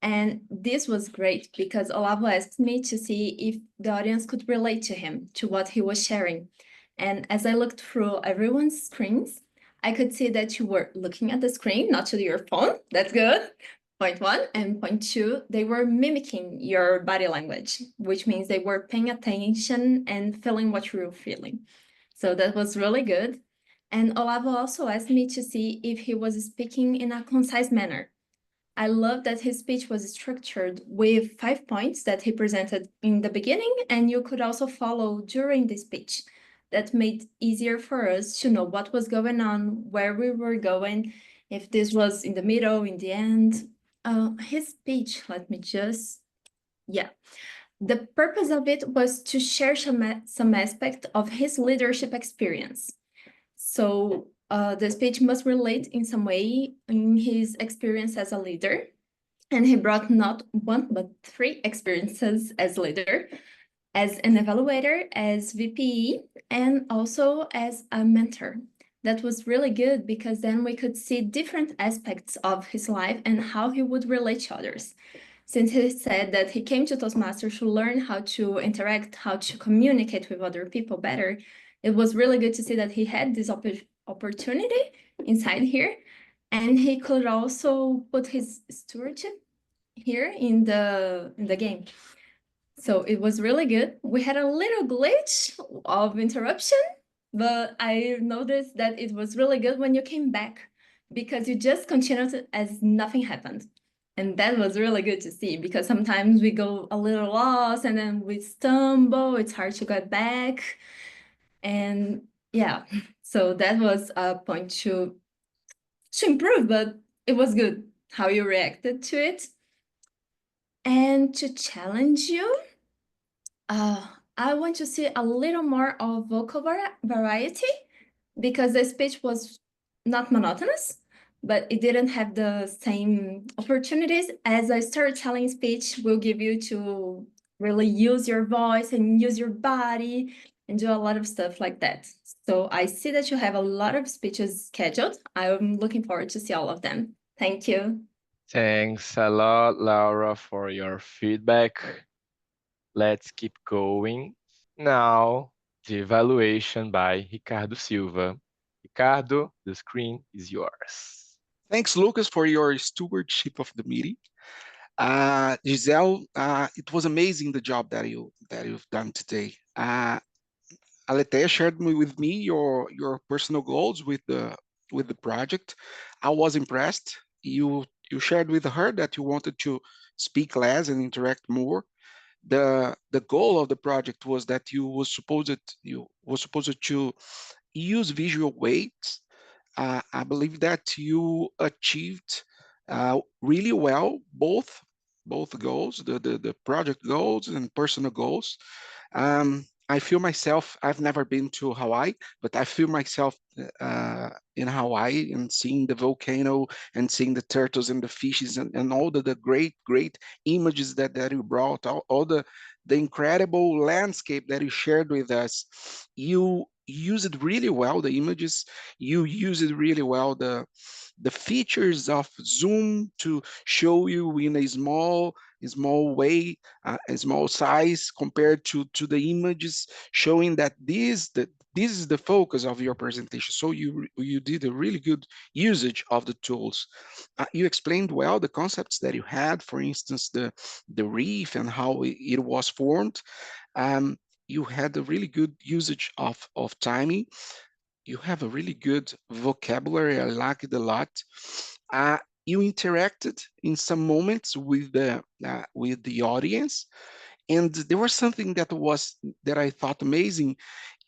And this was great because Olavo asked me to see if the audience could relate to him, to what he was sharing. And as I looked through everyone's screens, I could see that you were looking at the screen, not to your phone. That's good. Point one. And point two, they were mimicking your body language, which means they were paying attention and feeling what you were feeling. So that was really good. And Olavo also asked me to see if he was speaking in a concise manner. I love that his speech was structured with 5 points that he presented in the beginning, and you could also follow during the speech. That made it easier for us to know what was going on, where we were going, if this was in the middle, in the end. His speech, let me just, yeah. The purpose of it was to share some aspect of his leadership experience. So the speech must relate in some way in his experience as a leader. And he brought not one, but 3 experiences as leader, as an evaluator, as VPE, and also as a mentor. That was really good because then we could see different aspects of his life and how he would relate to others. Since he said that he came to Toastmasters to learn how to interact, how to communicate with other people better, it was really good to see that he had this opportunity inside here, and he could also put his stewardship here in the game. So it was really good. We had a little glitch of interruption, but I noticed that it was really good when you came back because you just continued as nothing happened. And that was really good to see because sometimes we go a little lost and then we stumble, it's hard to get back. And yeah, so that was a point to improve, but it was good how you reacted to it. And to challenge you, I want to see a little more of vocal variety because the speech was not monotonous, but it didn't have the same opportunities as a storytelling speech will give you to really use your voice and use your body and do a lot of stuff like that. So I see that you have a lot of speeches scheduled. I'm looking forward to see all of them. Thank you. Thanks a lot, Laura, for your feedback. Let's keep going. Now, the evaluation by Ricardo Silva. Ricardo, the screen is yours. Thanks, Lucas, for your stewardship of the meeting. Giselle, it was amazing the job that you've done today. Aletheia shared with me your personal goals with the the project. I was impressed. You shared with her that you wanted to speak less and interact more. The goal of the project was that you were supposed to use visual weights. I believe that you achieved really well both goals, the project goals and personal goals. I feel myself, I've never been to Hawaii, but I feel myself in Hawaii and seeing the volcano and seeing the turtles and the fishes and all the great images that you brought, all the incredible landscape that you shared with us. You used really well the images, you used really well the features of Zoom to show you in a small way, a small size compared to the images, showing that this is the focus of your presentation. So you did a really good usage of the tools. You explained well the concepts that you had, for instance, the reef and how it was formed. You had a really good usage of timing. You have a really good vocabulary. I like it a lot. You interacted in some moments with the audience, and there was something that I thought amazing,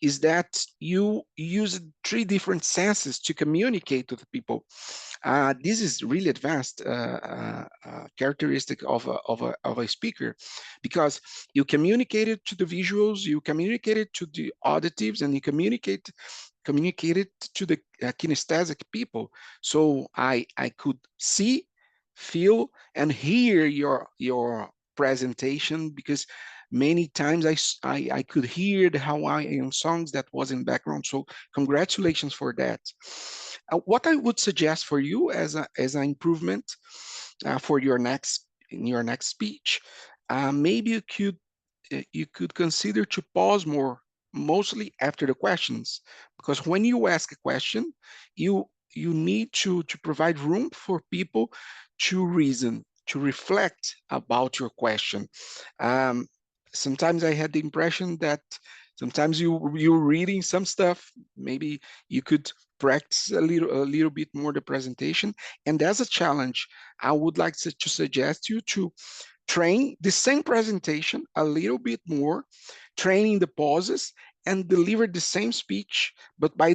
is that you used 3 different senses to communicate with people. This is really advanced characteristic of a speaker, because you communicated to the visuals, you communicated to the auditives, and you communicated to the kinesthetic people. So I could see, feel, and hear your presentation, because many times I could hear the Hawaiian songs that was in background. So congratulations for that. What I would suggest for you as an improvement for your next speech, maybe you could consider to pause more, mostly after the questions, because when you ask a question, you need to provide room for people to reason, to reflect about your question. Sometimes I had the impression that sometimes you're reading some stuff. Maybe you could practice a little bit more the presentation. And as a challenge, I would like to suggest you to train the same presentation a little bit more, training the pauses, and deliver the same speech, but by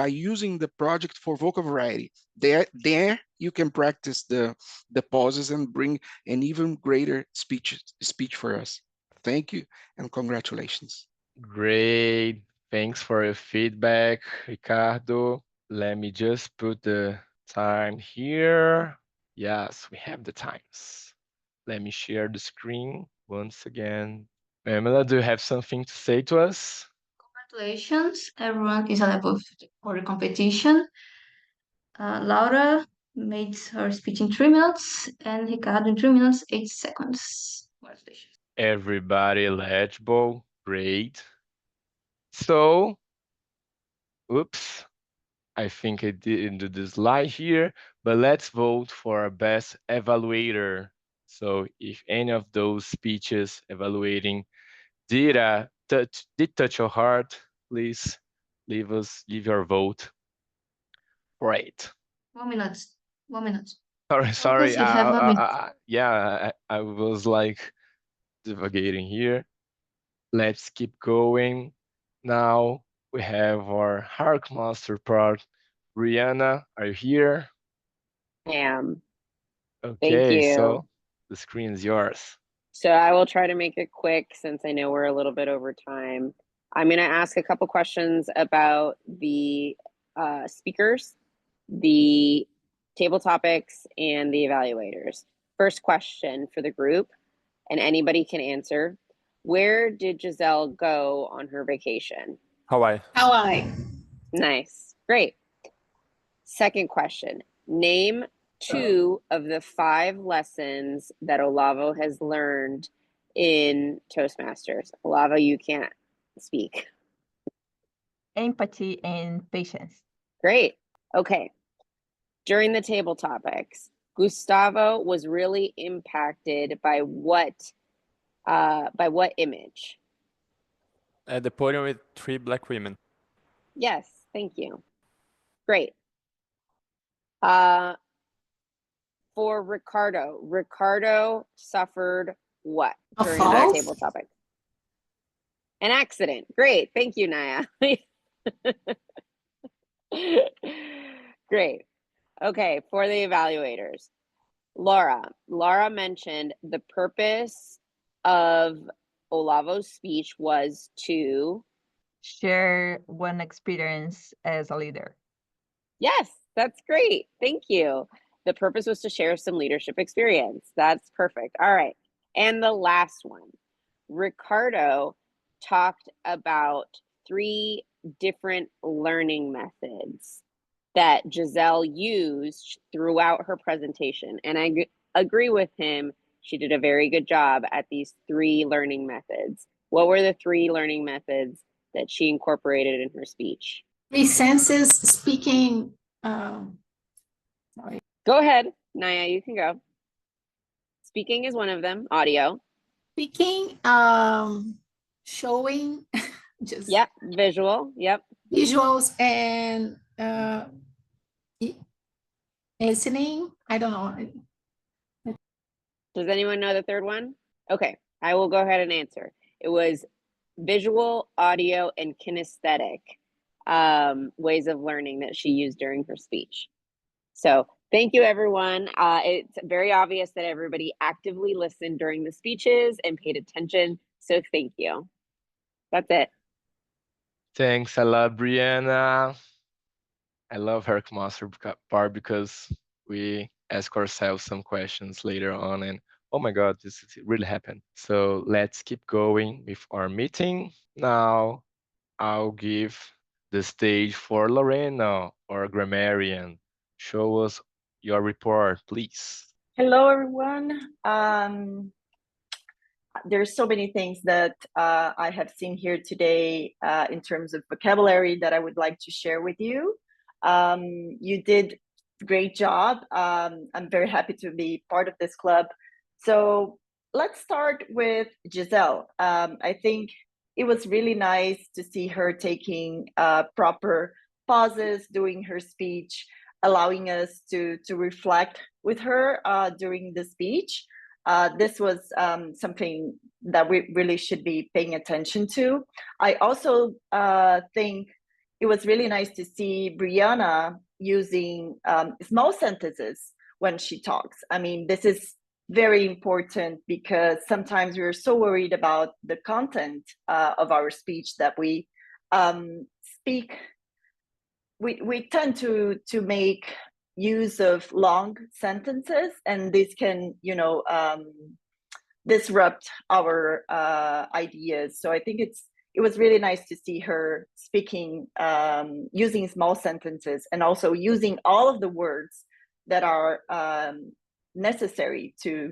using the project for vocal variety. There you can practice the pauses and bring an even greater speech for us. Thank you and congratulations. Great. Thanks for your feedback, Ricardo. Let me just put the time here. Yes, we have the times. Let me share the screen once again. Pamela, do you have something to say to us? Congratulations, everyone is on level for the competition. Laura made her speech in 3 minutes, and Ricardo in 3 minutes, 8 seconds. Congratulations. Everybody legible. Great. So, oops, I think I didn't do the slide here, but let's vote for our best evaluator. So if any of those speeches evaluating did touch your heart, please leave your vote. Right. 1 minute. 1 minute. Sorry. You have 1 minute. Yeah, I was like divagating here. Let's keep going. Now we have our Hark Master part. Rihanna, are you here? I am. Thank Okay, you. so the screen is yours. So I will try to make it quick since I know we're a little bit over time. I'm going to ask a couple questions about the speakers, the table topics, and the evaluators. First question for the group, and anybody can answer. Where did Giselle go on her vacation? Hawaii. Hawaii. Nice. Great. Second question. Name 2 of the 5 lessons that Olavo has learned in Toastmasters. Olavo, you can't speak. Empathy and patience. Great. Okay. During the table topics, Gustavo was really impacted by what image? At the podium with 3 black women. Yes, thank you. Great. For Ricardo suffered what during that table topic? An accident. Great. Thank you, Naya. Great. Okay, for the evaluators. Laura mentioned the purpose of Olavo's speech was to share one experience as a leader. Yes, that's great. Thank you. The purpose was to share some leadership experience. That's perfect. All right. And the last one, Ricardo talked about 3 different learning methods that Giselle used throughout her presentation. And I agree with him. She did a very good job at these 3 learning methods. What were the 3 learning methods that she incorporated in her speech? 3 senses, speaking. Sorry. Go ahead, Naya, you can go. Speaking is one of them, audio. Speaking, showing, just yep, visual, yep. Visuals and listening. I don't know. Does anyone know the third one? Okay, I will go ahead and answer. It was visual, audio, and kinesthetic ways of learning that she used during her speech. So thank you, everyone. It's very obvious that everybody actively listened during the speeches and paid attention. So thank you. That's it. Thanks a lot, Brianna. I love her master part because we ask ourselves some questions later on and oh my God, this really happened. So let's keep going with our meeting. Now I'll give the stage for Lorena, our grammarian. Show us your report, please. Hello, everyone. There's so many things that I have seen here today in terms of vocabulary that I would like to share with you. You did a great job. I'm very happy to be part of this club. So let's start with Giselle. I think it was really nice to see her taking proper pauses during her speech, allowing us to reflect with her during the speech. This was something that we really should be paying attention to. I also think it was really nice to see Brianna using small sentences when she talks. I mean, this is very important because sometimes we're so worried about the content of our speech that we we tend to make use of long sentences, and this can, you know, disrupt our ideas. So I think it was really nice to see her speaking using small sentences and also using all of the words that are necessary to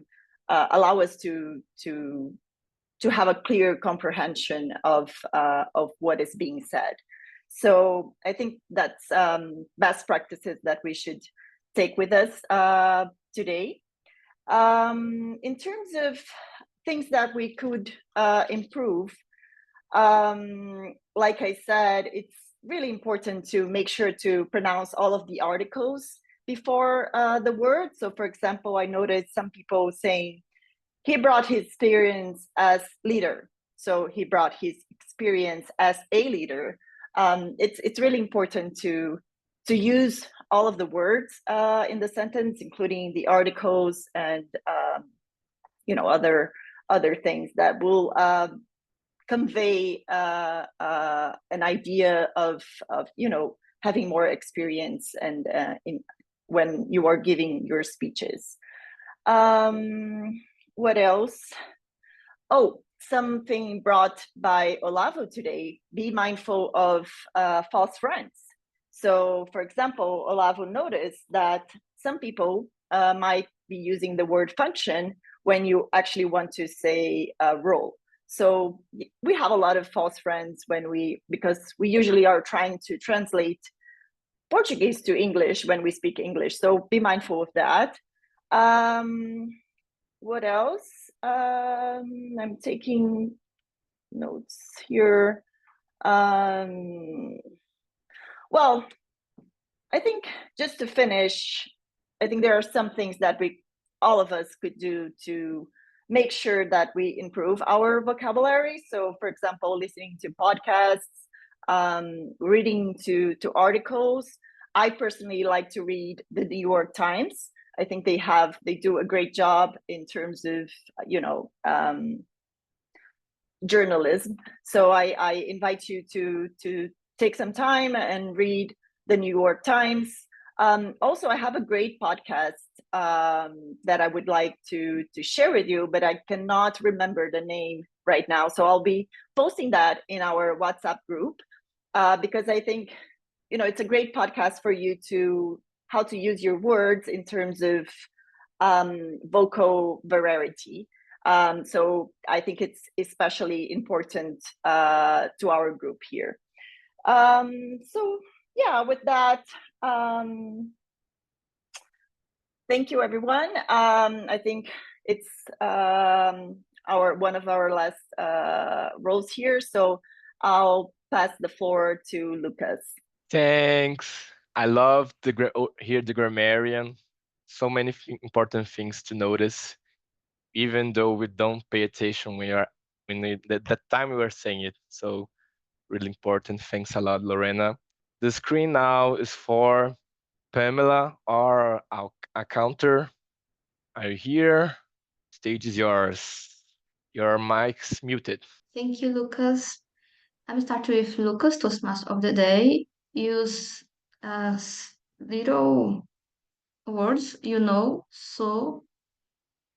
allow us to have a clear comprehension of what is being said. So I think that's best practices that we should take with us today. In terms of things that we could improve, like I said, it's really important to make sure to pronounce all of the articles before the word. So for example, I noticed some people saying, he brought his experience as leader. So he brought his experience as a leader. It's really important to use all of the words in the sentence, including the articles and you know, other things that will convey an idea of you know, having more experience and when you are giving your speeches. What else? Oh, something brought by Olavo today, be mindful of false friends. So for example, Olavo noticed that some people might be using the word function when you actually want to say role. So we have a lot of false friends because we usually are trying to translate Portuguese to English when we speak English. So be mindful of that. What else? I'm taking notes here. Well, I think just to finish, I think there are some things that all of us could do to make sure that we improve our vocabulary. So, for example, listening to podcasts, reading to articles. I personally like to read the New York Times. I think they do a great job in terms of, journalism. So I invite you to take some time and read the New York Times. Also, I have a great podcast that I would like to share with you, but I cannot remember the name right now. So I'll be posting that in our WhatsApp group because I think, it's a great podcast for you how to use your words in terms of vocal variety. So I think it's especially important to our group here. So yeah, with that, thank you, everyone. I think it's one of our last roles here. So I'll pass the floor to Lucas. Thanks. I love hear the grammarian. So many important things to notice, even though we don't pay attention that time we were saying it. So really important. Thanks a lot, Lorena. The screen now is for Pamela, our accounter. Are you here? Stage is yours. Your mic's muted. Thank you, Lucas. I'm starting with Lucas, Toastmaster of the day. Use little words, so,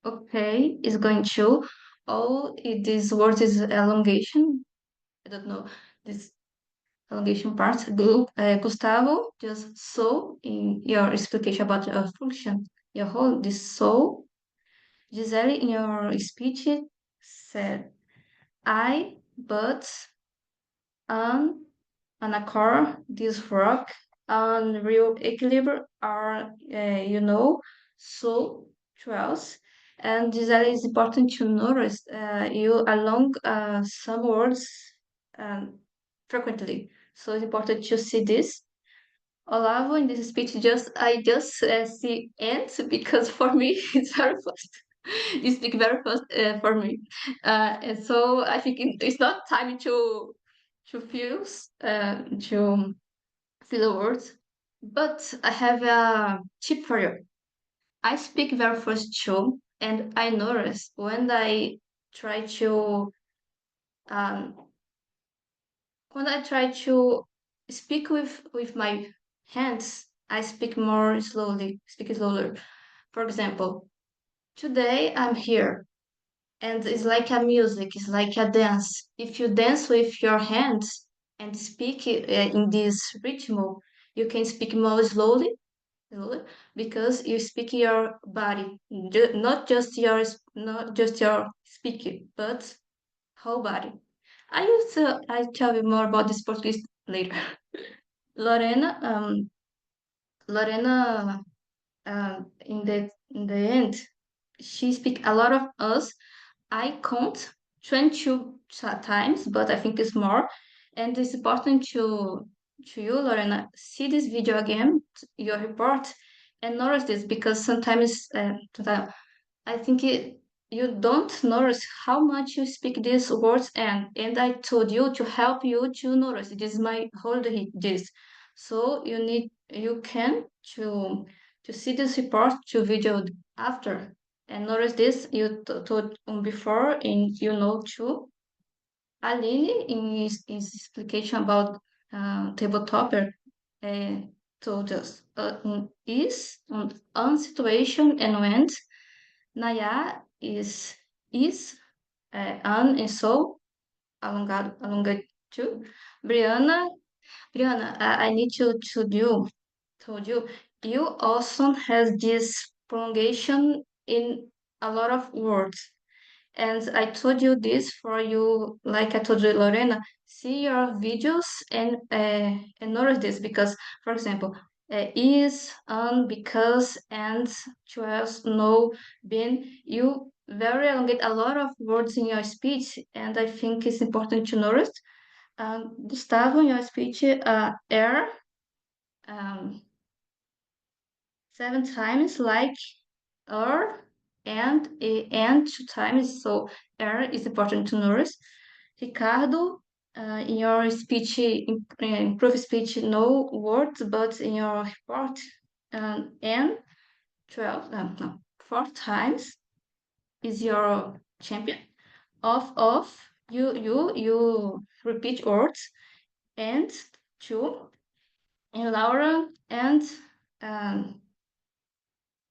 okay, is going to. All these words is elongation. I don't know this elongation part. Gustavo, just so in your explication about your function. Your whole this so. Gisele, in your speech, said I, but, an accord, this rock, and real equilibrium are, so trials. And this is important to notice you along some words frequently. So it's important to see this. Olavo in this speech I just see ends because for me it's very fast. You speak very fast for me, and so I think it's not time to fuse to feel the words. But I have a tip for you. I speak very fast too, and I notice um, when I try to speak with my hands, I speak more slowly, speak slower. For example, today I'm here, and it's like a music, it's like a dance. If you dance with your hands and speak in this rhythm, you can speak more slowly, because you speak your body, not just your speaking, but whole body. I tell you more about this Portuguese later. Lorena, Lorena, in the end, she speak a lot of us. I count 22 times, but I think it's more. And it's important to you, Lorena, see this video again, your report, and notice this because sometimes I think you don't notice how much you speak these words, and I told you to help you to notice. This is my whole this. So you can to see this report to video after and notice this you told before, and too. Aline in his explication about tabletopper told us is on situation and when. Naya is an and so alongado too. Brianna, I need to do told you. You also has this prolongation in a lot of words. And I told you this for you, like I told you, Lorena, see your videos and notice this because, for example, is, because, and, 12, no, been, you very elongate a lot of words in your speech, and I think it's important to notice. Gustavo, in your speech, air, 7 times like and 2 times. So is important to notice. Ricardo, in your speech, improve speech, no words, but in your report, and 4 times is your champion. You repeat words, and 2, and Laura, and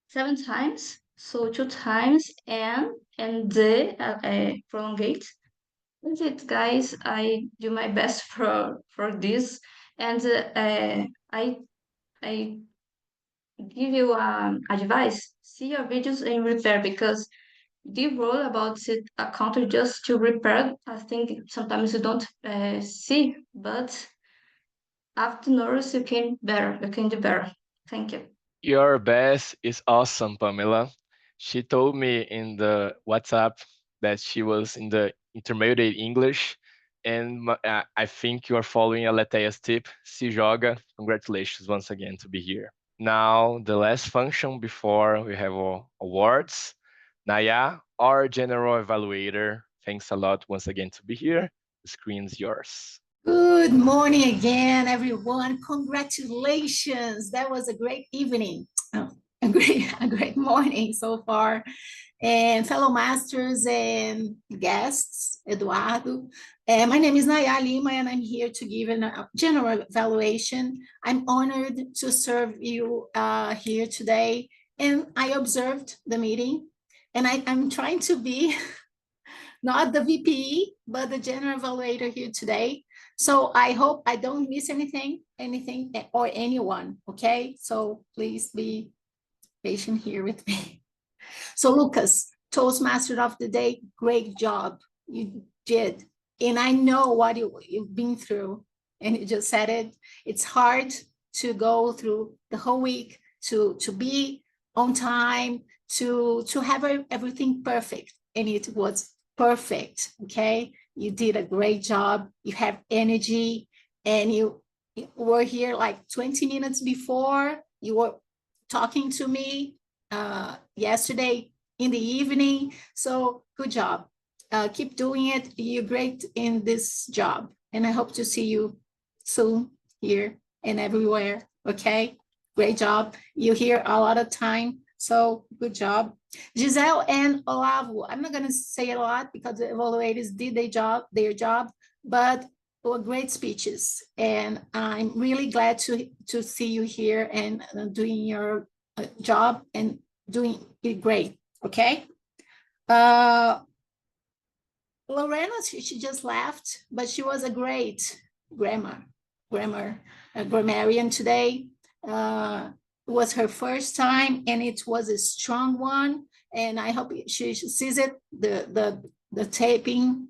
7 times, so 2 times, and the prolongate. That's it, guys. I do my best for this, and I give you advice. See your videos and repair, because the role about it a counter just to repair. I think sometimes you don't see, but after notice you can better. You can do better. Thank you. Your best is awesome, Pamela. She told me in the WhatsApp that she was in the intermediate English, and I think you are following a Alethea's tip. Se joga. Congratulations once again to be here. Now, the last function before we have our awards. Naya, our general evaluator, thanks a lot once again to be here. The screen's yours. Good morning again, everyone. Congratulations. That was a great evening. Oh, a great morning so far. And fellow masters and guests, Eduardo. My name is Naya Lima, and I'm here to give a general evaluation. I'm honored to serve you here today. And I observed the meeting, and I'm trying to be not the VP, but the general evaluator here today. So I hope I don't miss anything or anyone, okay? So please be patient here with me. So Lucas, Toastmaster of the Day, great job. You did. And I know what you've been through, and you just said it. It's hard to go through the whole week, to be on time, to have everything perfect. And it was perfect, okay? You did a great job. You have energy, and you were here like 20 minutes before. You were talking to me yesterday in the evening. So good job. Keep doing it. You're great in this job. And I hope to see you soon here and everywhere, okay? Great job. You're here a lot of time. So good job. Giselle and Olavo, I'm not going to say a lot because the evaluators did their job, but were great speeches. And I'm really glad to see you here and doing your job and doing it great, okay? Lorena, she just left, but she was a great grammarian today. It was her first time, and it was a strong one. And I hope she sees it, the taping.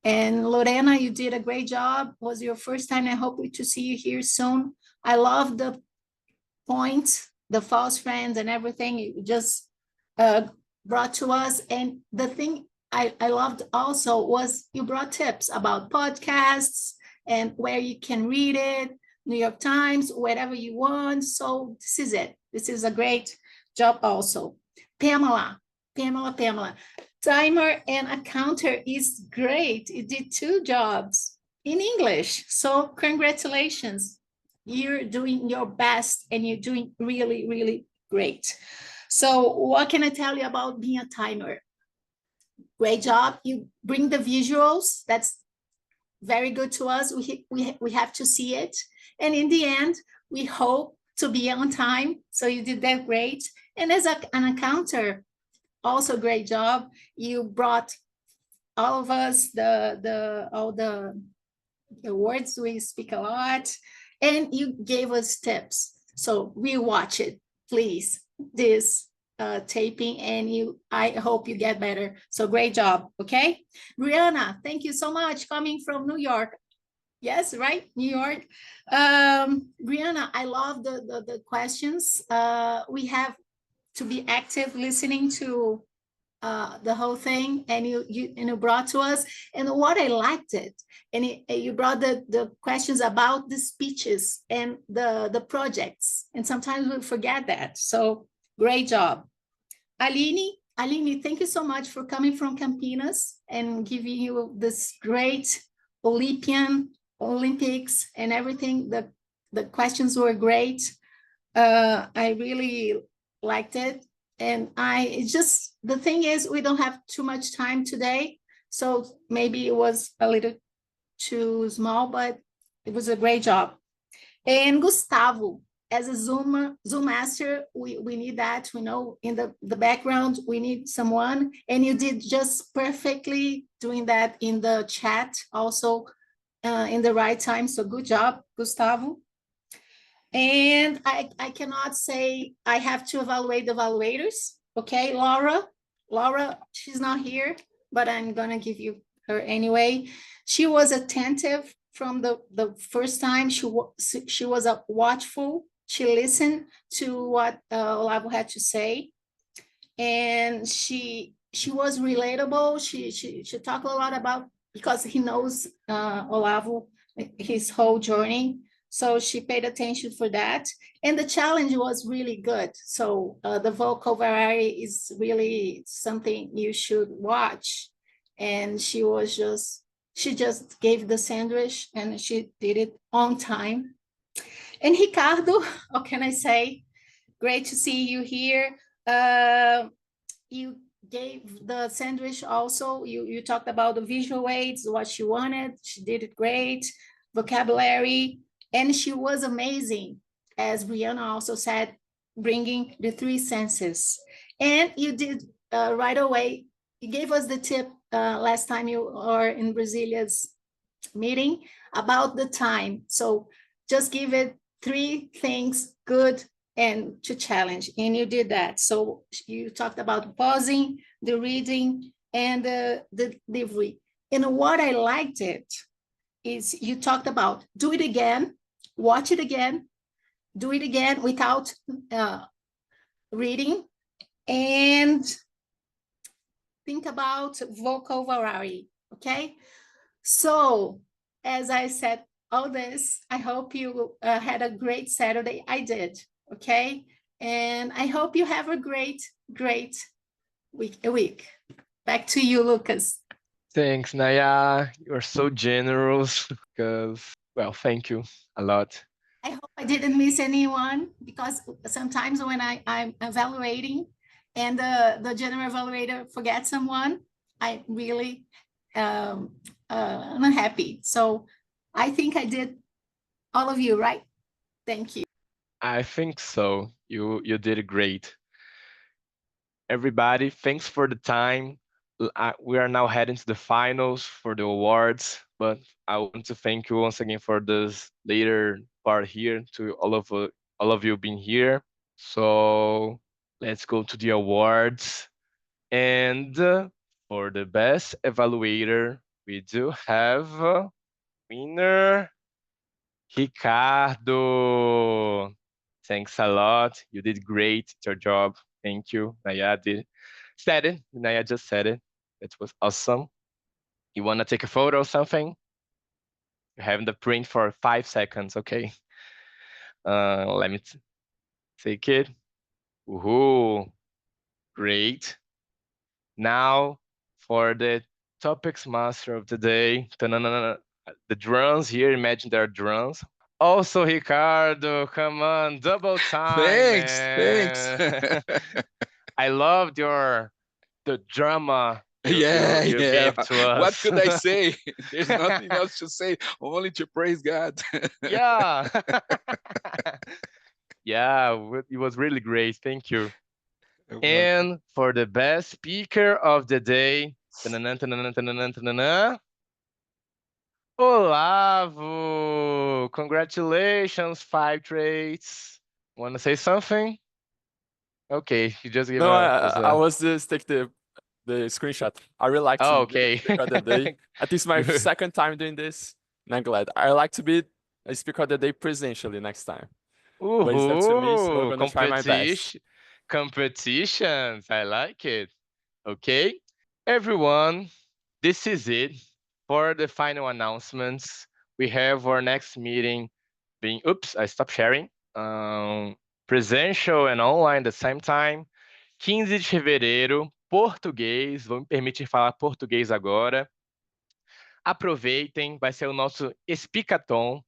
And Lorena, you did a great job. It was your first time. I hope to see you here soon. I love the points, the false friends and everything you just brought to us. And the thing I loved also was you brought tips about podcasts and where you can read it, New York Times, whatever you want. So this is it. This is a great job also. Pamela. Timer and a counter is great. You did 2 jobs in English. So congratulations. You're doing your best and you're doing really, really great. So what can I tell you about being a timer? Great job. You bring the visuals. That's very good to us. We have to see it. And in the end, we hope to be on time. So you did that great. And as an accountant, also great job. You brought all of us all the words we speak a lot, and you gave us tips. So we watch it, please, this taping, and I hope you get better. So great job, okay? Brianna, thank you so much, coming from New York. Yes, right, New York. Brianna, I love the questions. We have to be active listening to the whole thing, and you brought to us. And what I liked it, and you brought the questions about the speeches and the projects, and sometimes we forget that. So great job. Aline, thank you so much for coming from Campinas and giving you this great Olympics and everything. The questions were great. I really liked it. And the thing is, we don't have too much time today. So maybe it was a little too small, but it was a great job. And Gustavo, as a Zoom master, we need that. We know in the background, we need someone. And you did just perfectly doing that in the chat also in the right time. So good job, Gustavo. And I cannot say I have to evaluate the evaluators. Okay, Laura, she's not here, but I'm gonna give you her anyway. She was attentive from the first time. She was watchful. She listened to what Olavo had to say, and she was relatable. She talked a lot about, because he knows Olavo, his whole journey. So she paid attention for that. And the challenge was really good. So the vocal variety is really something you should watch. And she just gave the sandwich and she did it on time. And Ricardo, what can I say? Great to see you here. You gave the sandwich also. You talked about the visual aids, what she wanted. She did it great. Vocabulary. And she was amazing, as Brianna also said, bringing the 3 senses. And you did right away, you gave us the tip last time you were in Brasilia's meeting about the time. So just give it 3 things good and to challenge. And you did that. So you talked about pausing, the reading, and the delivery. And what I liked it is you talked about do it again, watch it again, do it again without reading, and think about vocal variety, okay? So, as I said, all this, I hope you had a great Saturday. I did, okay? And I hope you have a great week. Back to you, Lucas. Thanks, Naya. You're so generous because, well, thank you a lot. I hope I didn't miss anyone, because sometimes when I'm evaluating and the general evaluator forgets someone, I really unhappy. So I think I did all of you, right? Thank you. I think so. You did great. Everybody, thanks for the time. We are now heading to the finals for the awards, but I want to thank you once again for this later part here, to all of you being here. So let's go to the awards. And for the best evaluator, we do have winner Ricardo. Thanks a lot. You did great. It's your job. Thank you. Naya said it. Naya just said it. It was awesome. You want to take a photo or something? You're having the print for 5 seconds, okay? Let me take it. Woohoo! Great. Now for the topics master of the day. The drums here, imagine there are drums. Also, Ricardo, come on, double time, Thanks. I loved the drama you gave to us. What could I say? There's nothing else to say, only to praise God. Yeah. Yeah, it was really great. Thank you. And for the best speaker of the day, Olavo, congratulations, 5 traits. Want to say something? Okay, you just give No, I was just take the screenshot. I really like to okay. be speaker of the day. I think it's my second time doing this, and I'm glad. I like to be a speaker of the day presentially next time. But it's up to me, so I'm gonna try my best. Competitions, I like it. Okay, everyone, this is it for the final announcements. We have our next meeting being, oops, I stopped sharing, presential and online at the same time. 15 de fevereiro, português, vou me permitir falar português agora. Aproveitem, vai ser o nosso Speakathon.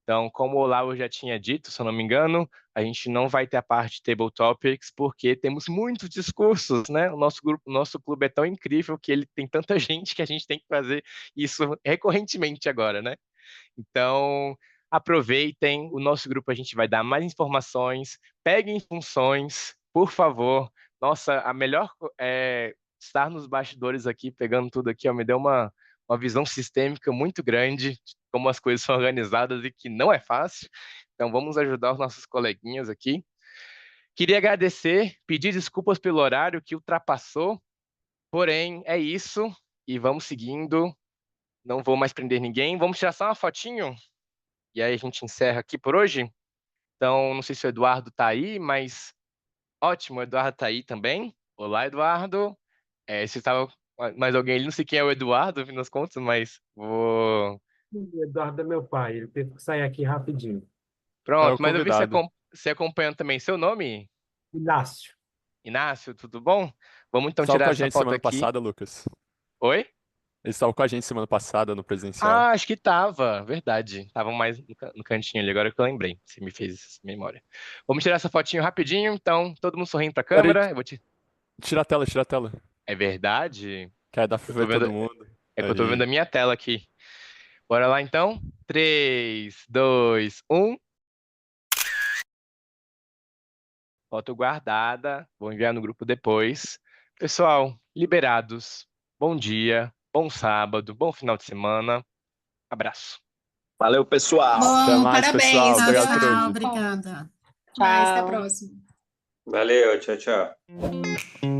Então, como o Olavo já tinha dito, se eu não me engano, a gente não vai ter a parte de Table Topics, porque temos muitos discursos, né? O nosso grupo, o nosso clube é tão incrível que ele tem tanta gente que a gente tem que fazer isso recorrentemente agora, né? Então, aproveitem, o nosso grupo a gente vai dar mais informações, peguem funções, por favor. Nossa, a melhor é estar nos bastidores aqui, pegando tudo aqui, ó, me deu uma visão sistêmica muito grande de como as coisas são organizadas e que não é fácil. Então, vamos ajudar os nossos coleguinhas aqui. Queria agradecer, pedir desculpas pelo horário que ultrapassou, porém, é isso, e vamos seguindo. Não vou mais prender ninguém. Vamos tirar só uma fotinho? E aí a gente encerra aqui por hoje. Então, não sei se o Eduardo tá aí, mas ótimo, o Eduardo tá aí também. Olá, Eduardo. Se estava mais alguém ali, não sei quem é o Eduardo, no fim das contas, mas vou... O Eduardo é meu pai, ele teve que sair aqui rapidinho. É Pronto, o mas eu vi convidado. você acompanhando também. Seu nome? Inácio. Inácio, tudo bom? Vamos então Estava tirar com a essa gente foto semana aqui. passada, Lucas. Oi? Eles estavam com a gente semana passada no presencial. Ah, acho que tava, verdade. Estavam mais no cantinho ali, agora que eu lembrei. Você me fez essa memória. Vamos tirar essa fotinho rapidinho, então, todo mundo sorrindo pra câmera. Eu vou te... Tira a tela, tira a tela. É verdade? Quer dar pra ver todo mundo. É que eu tô vendo a minha tela aqui. Bora lá então? 3, 2, 1. Foto guardada. Vou enviar no grupo depois. Pessoal, liberados. Bom dia, bom sábado, bom final de semana. Abraço. Valeu, pessoal. Até Bom, mais, parabéns. pessoal. Obrigado por Tchau, hoje. obrigada. Até a Tchau. próxima. Valeu, tchau, tchau.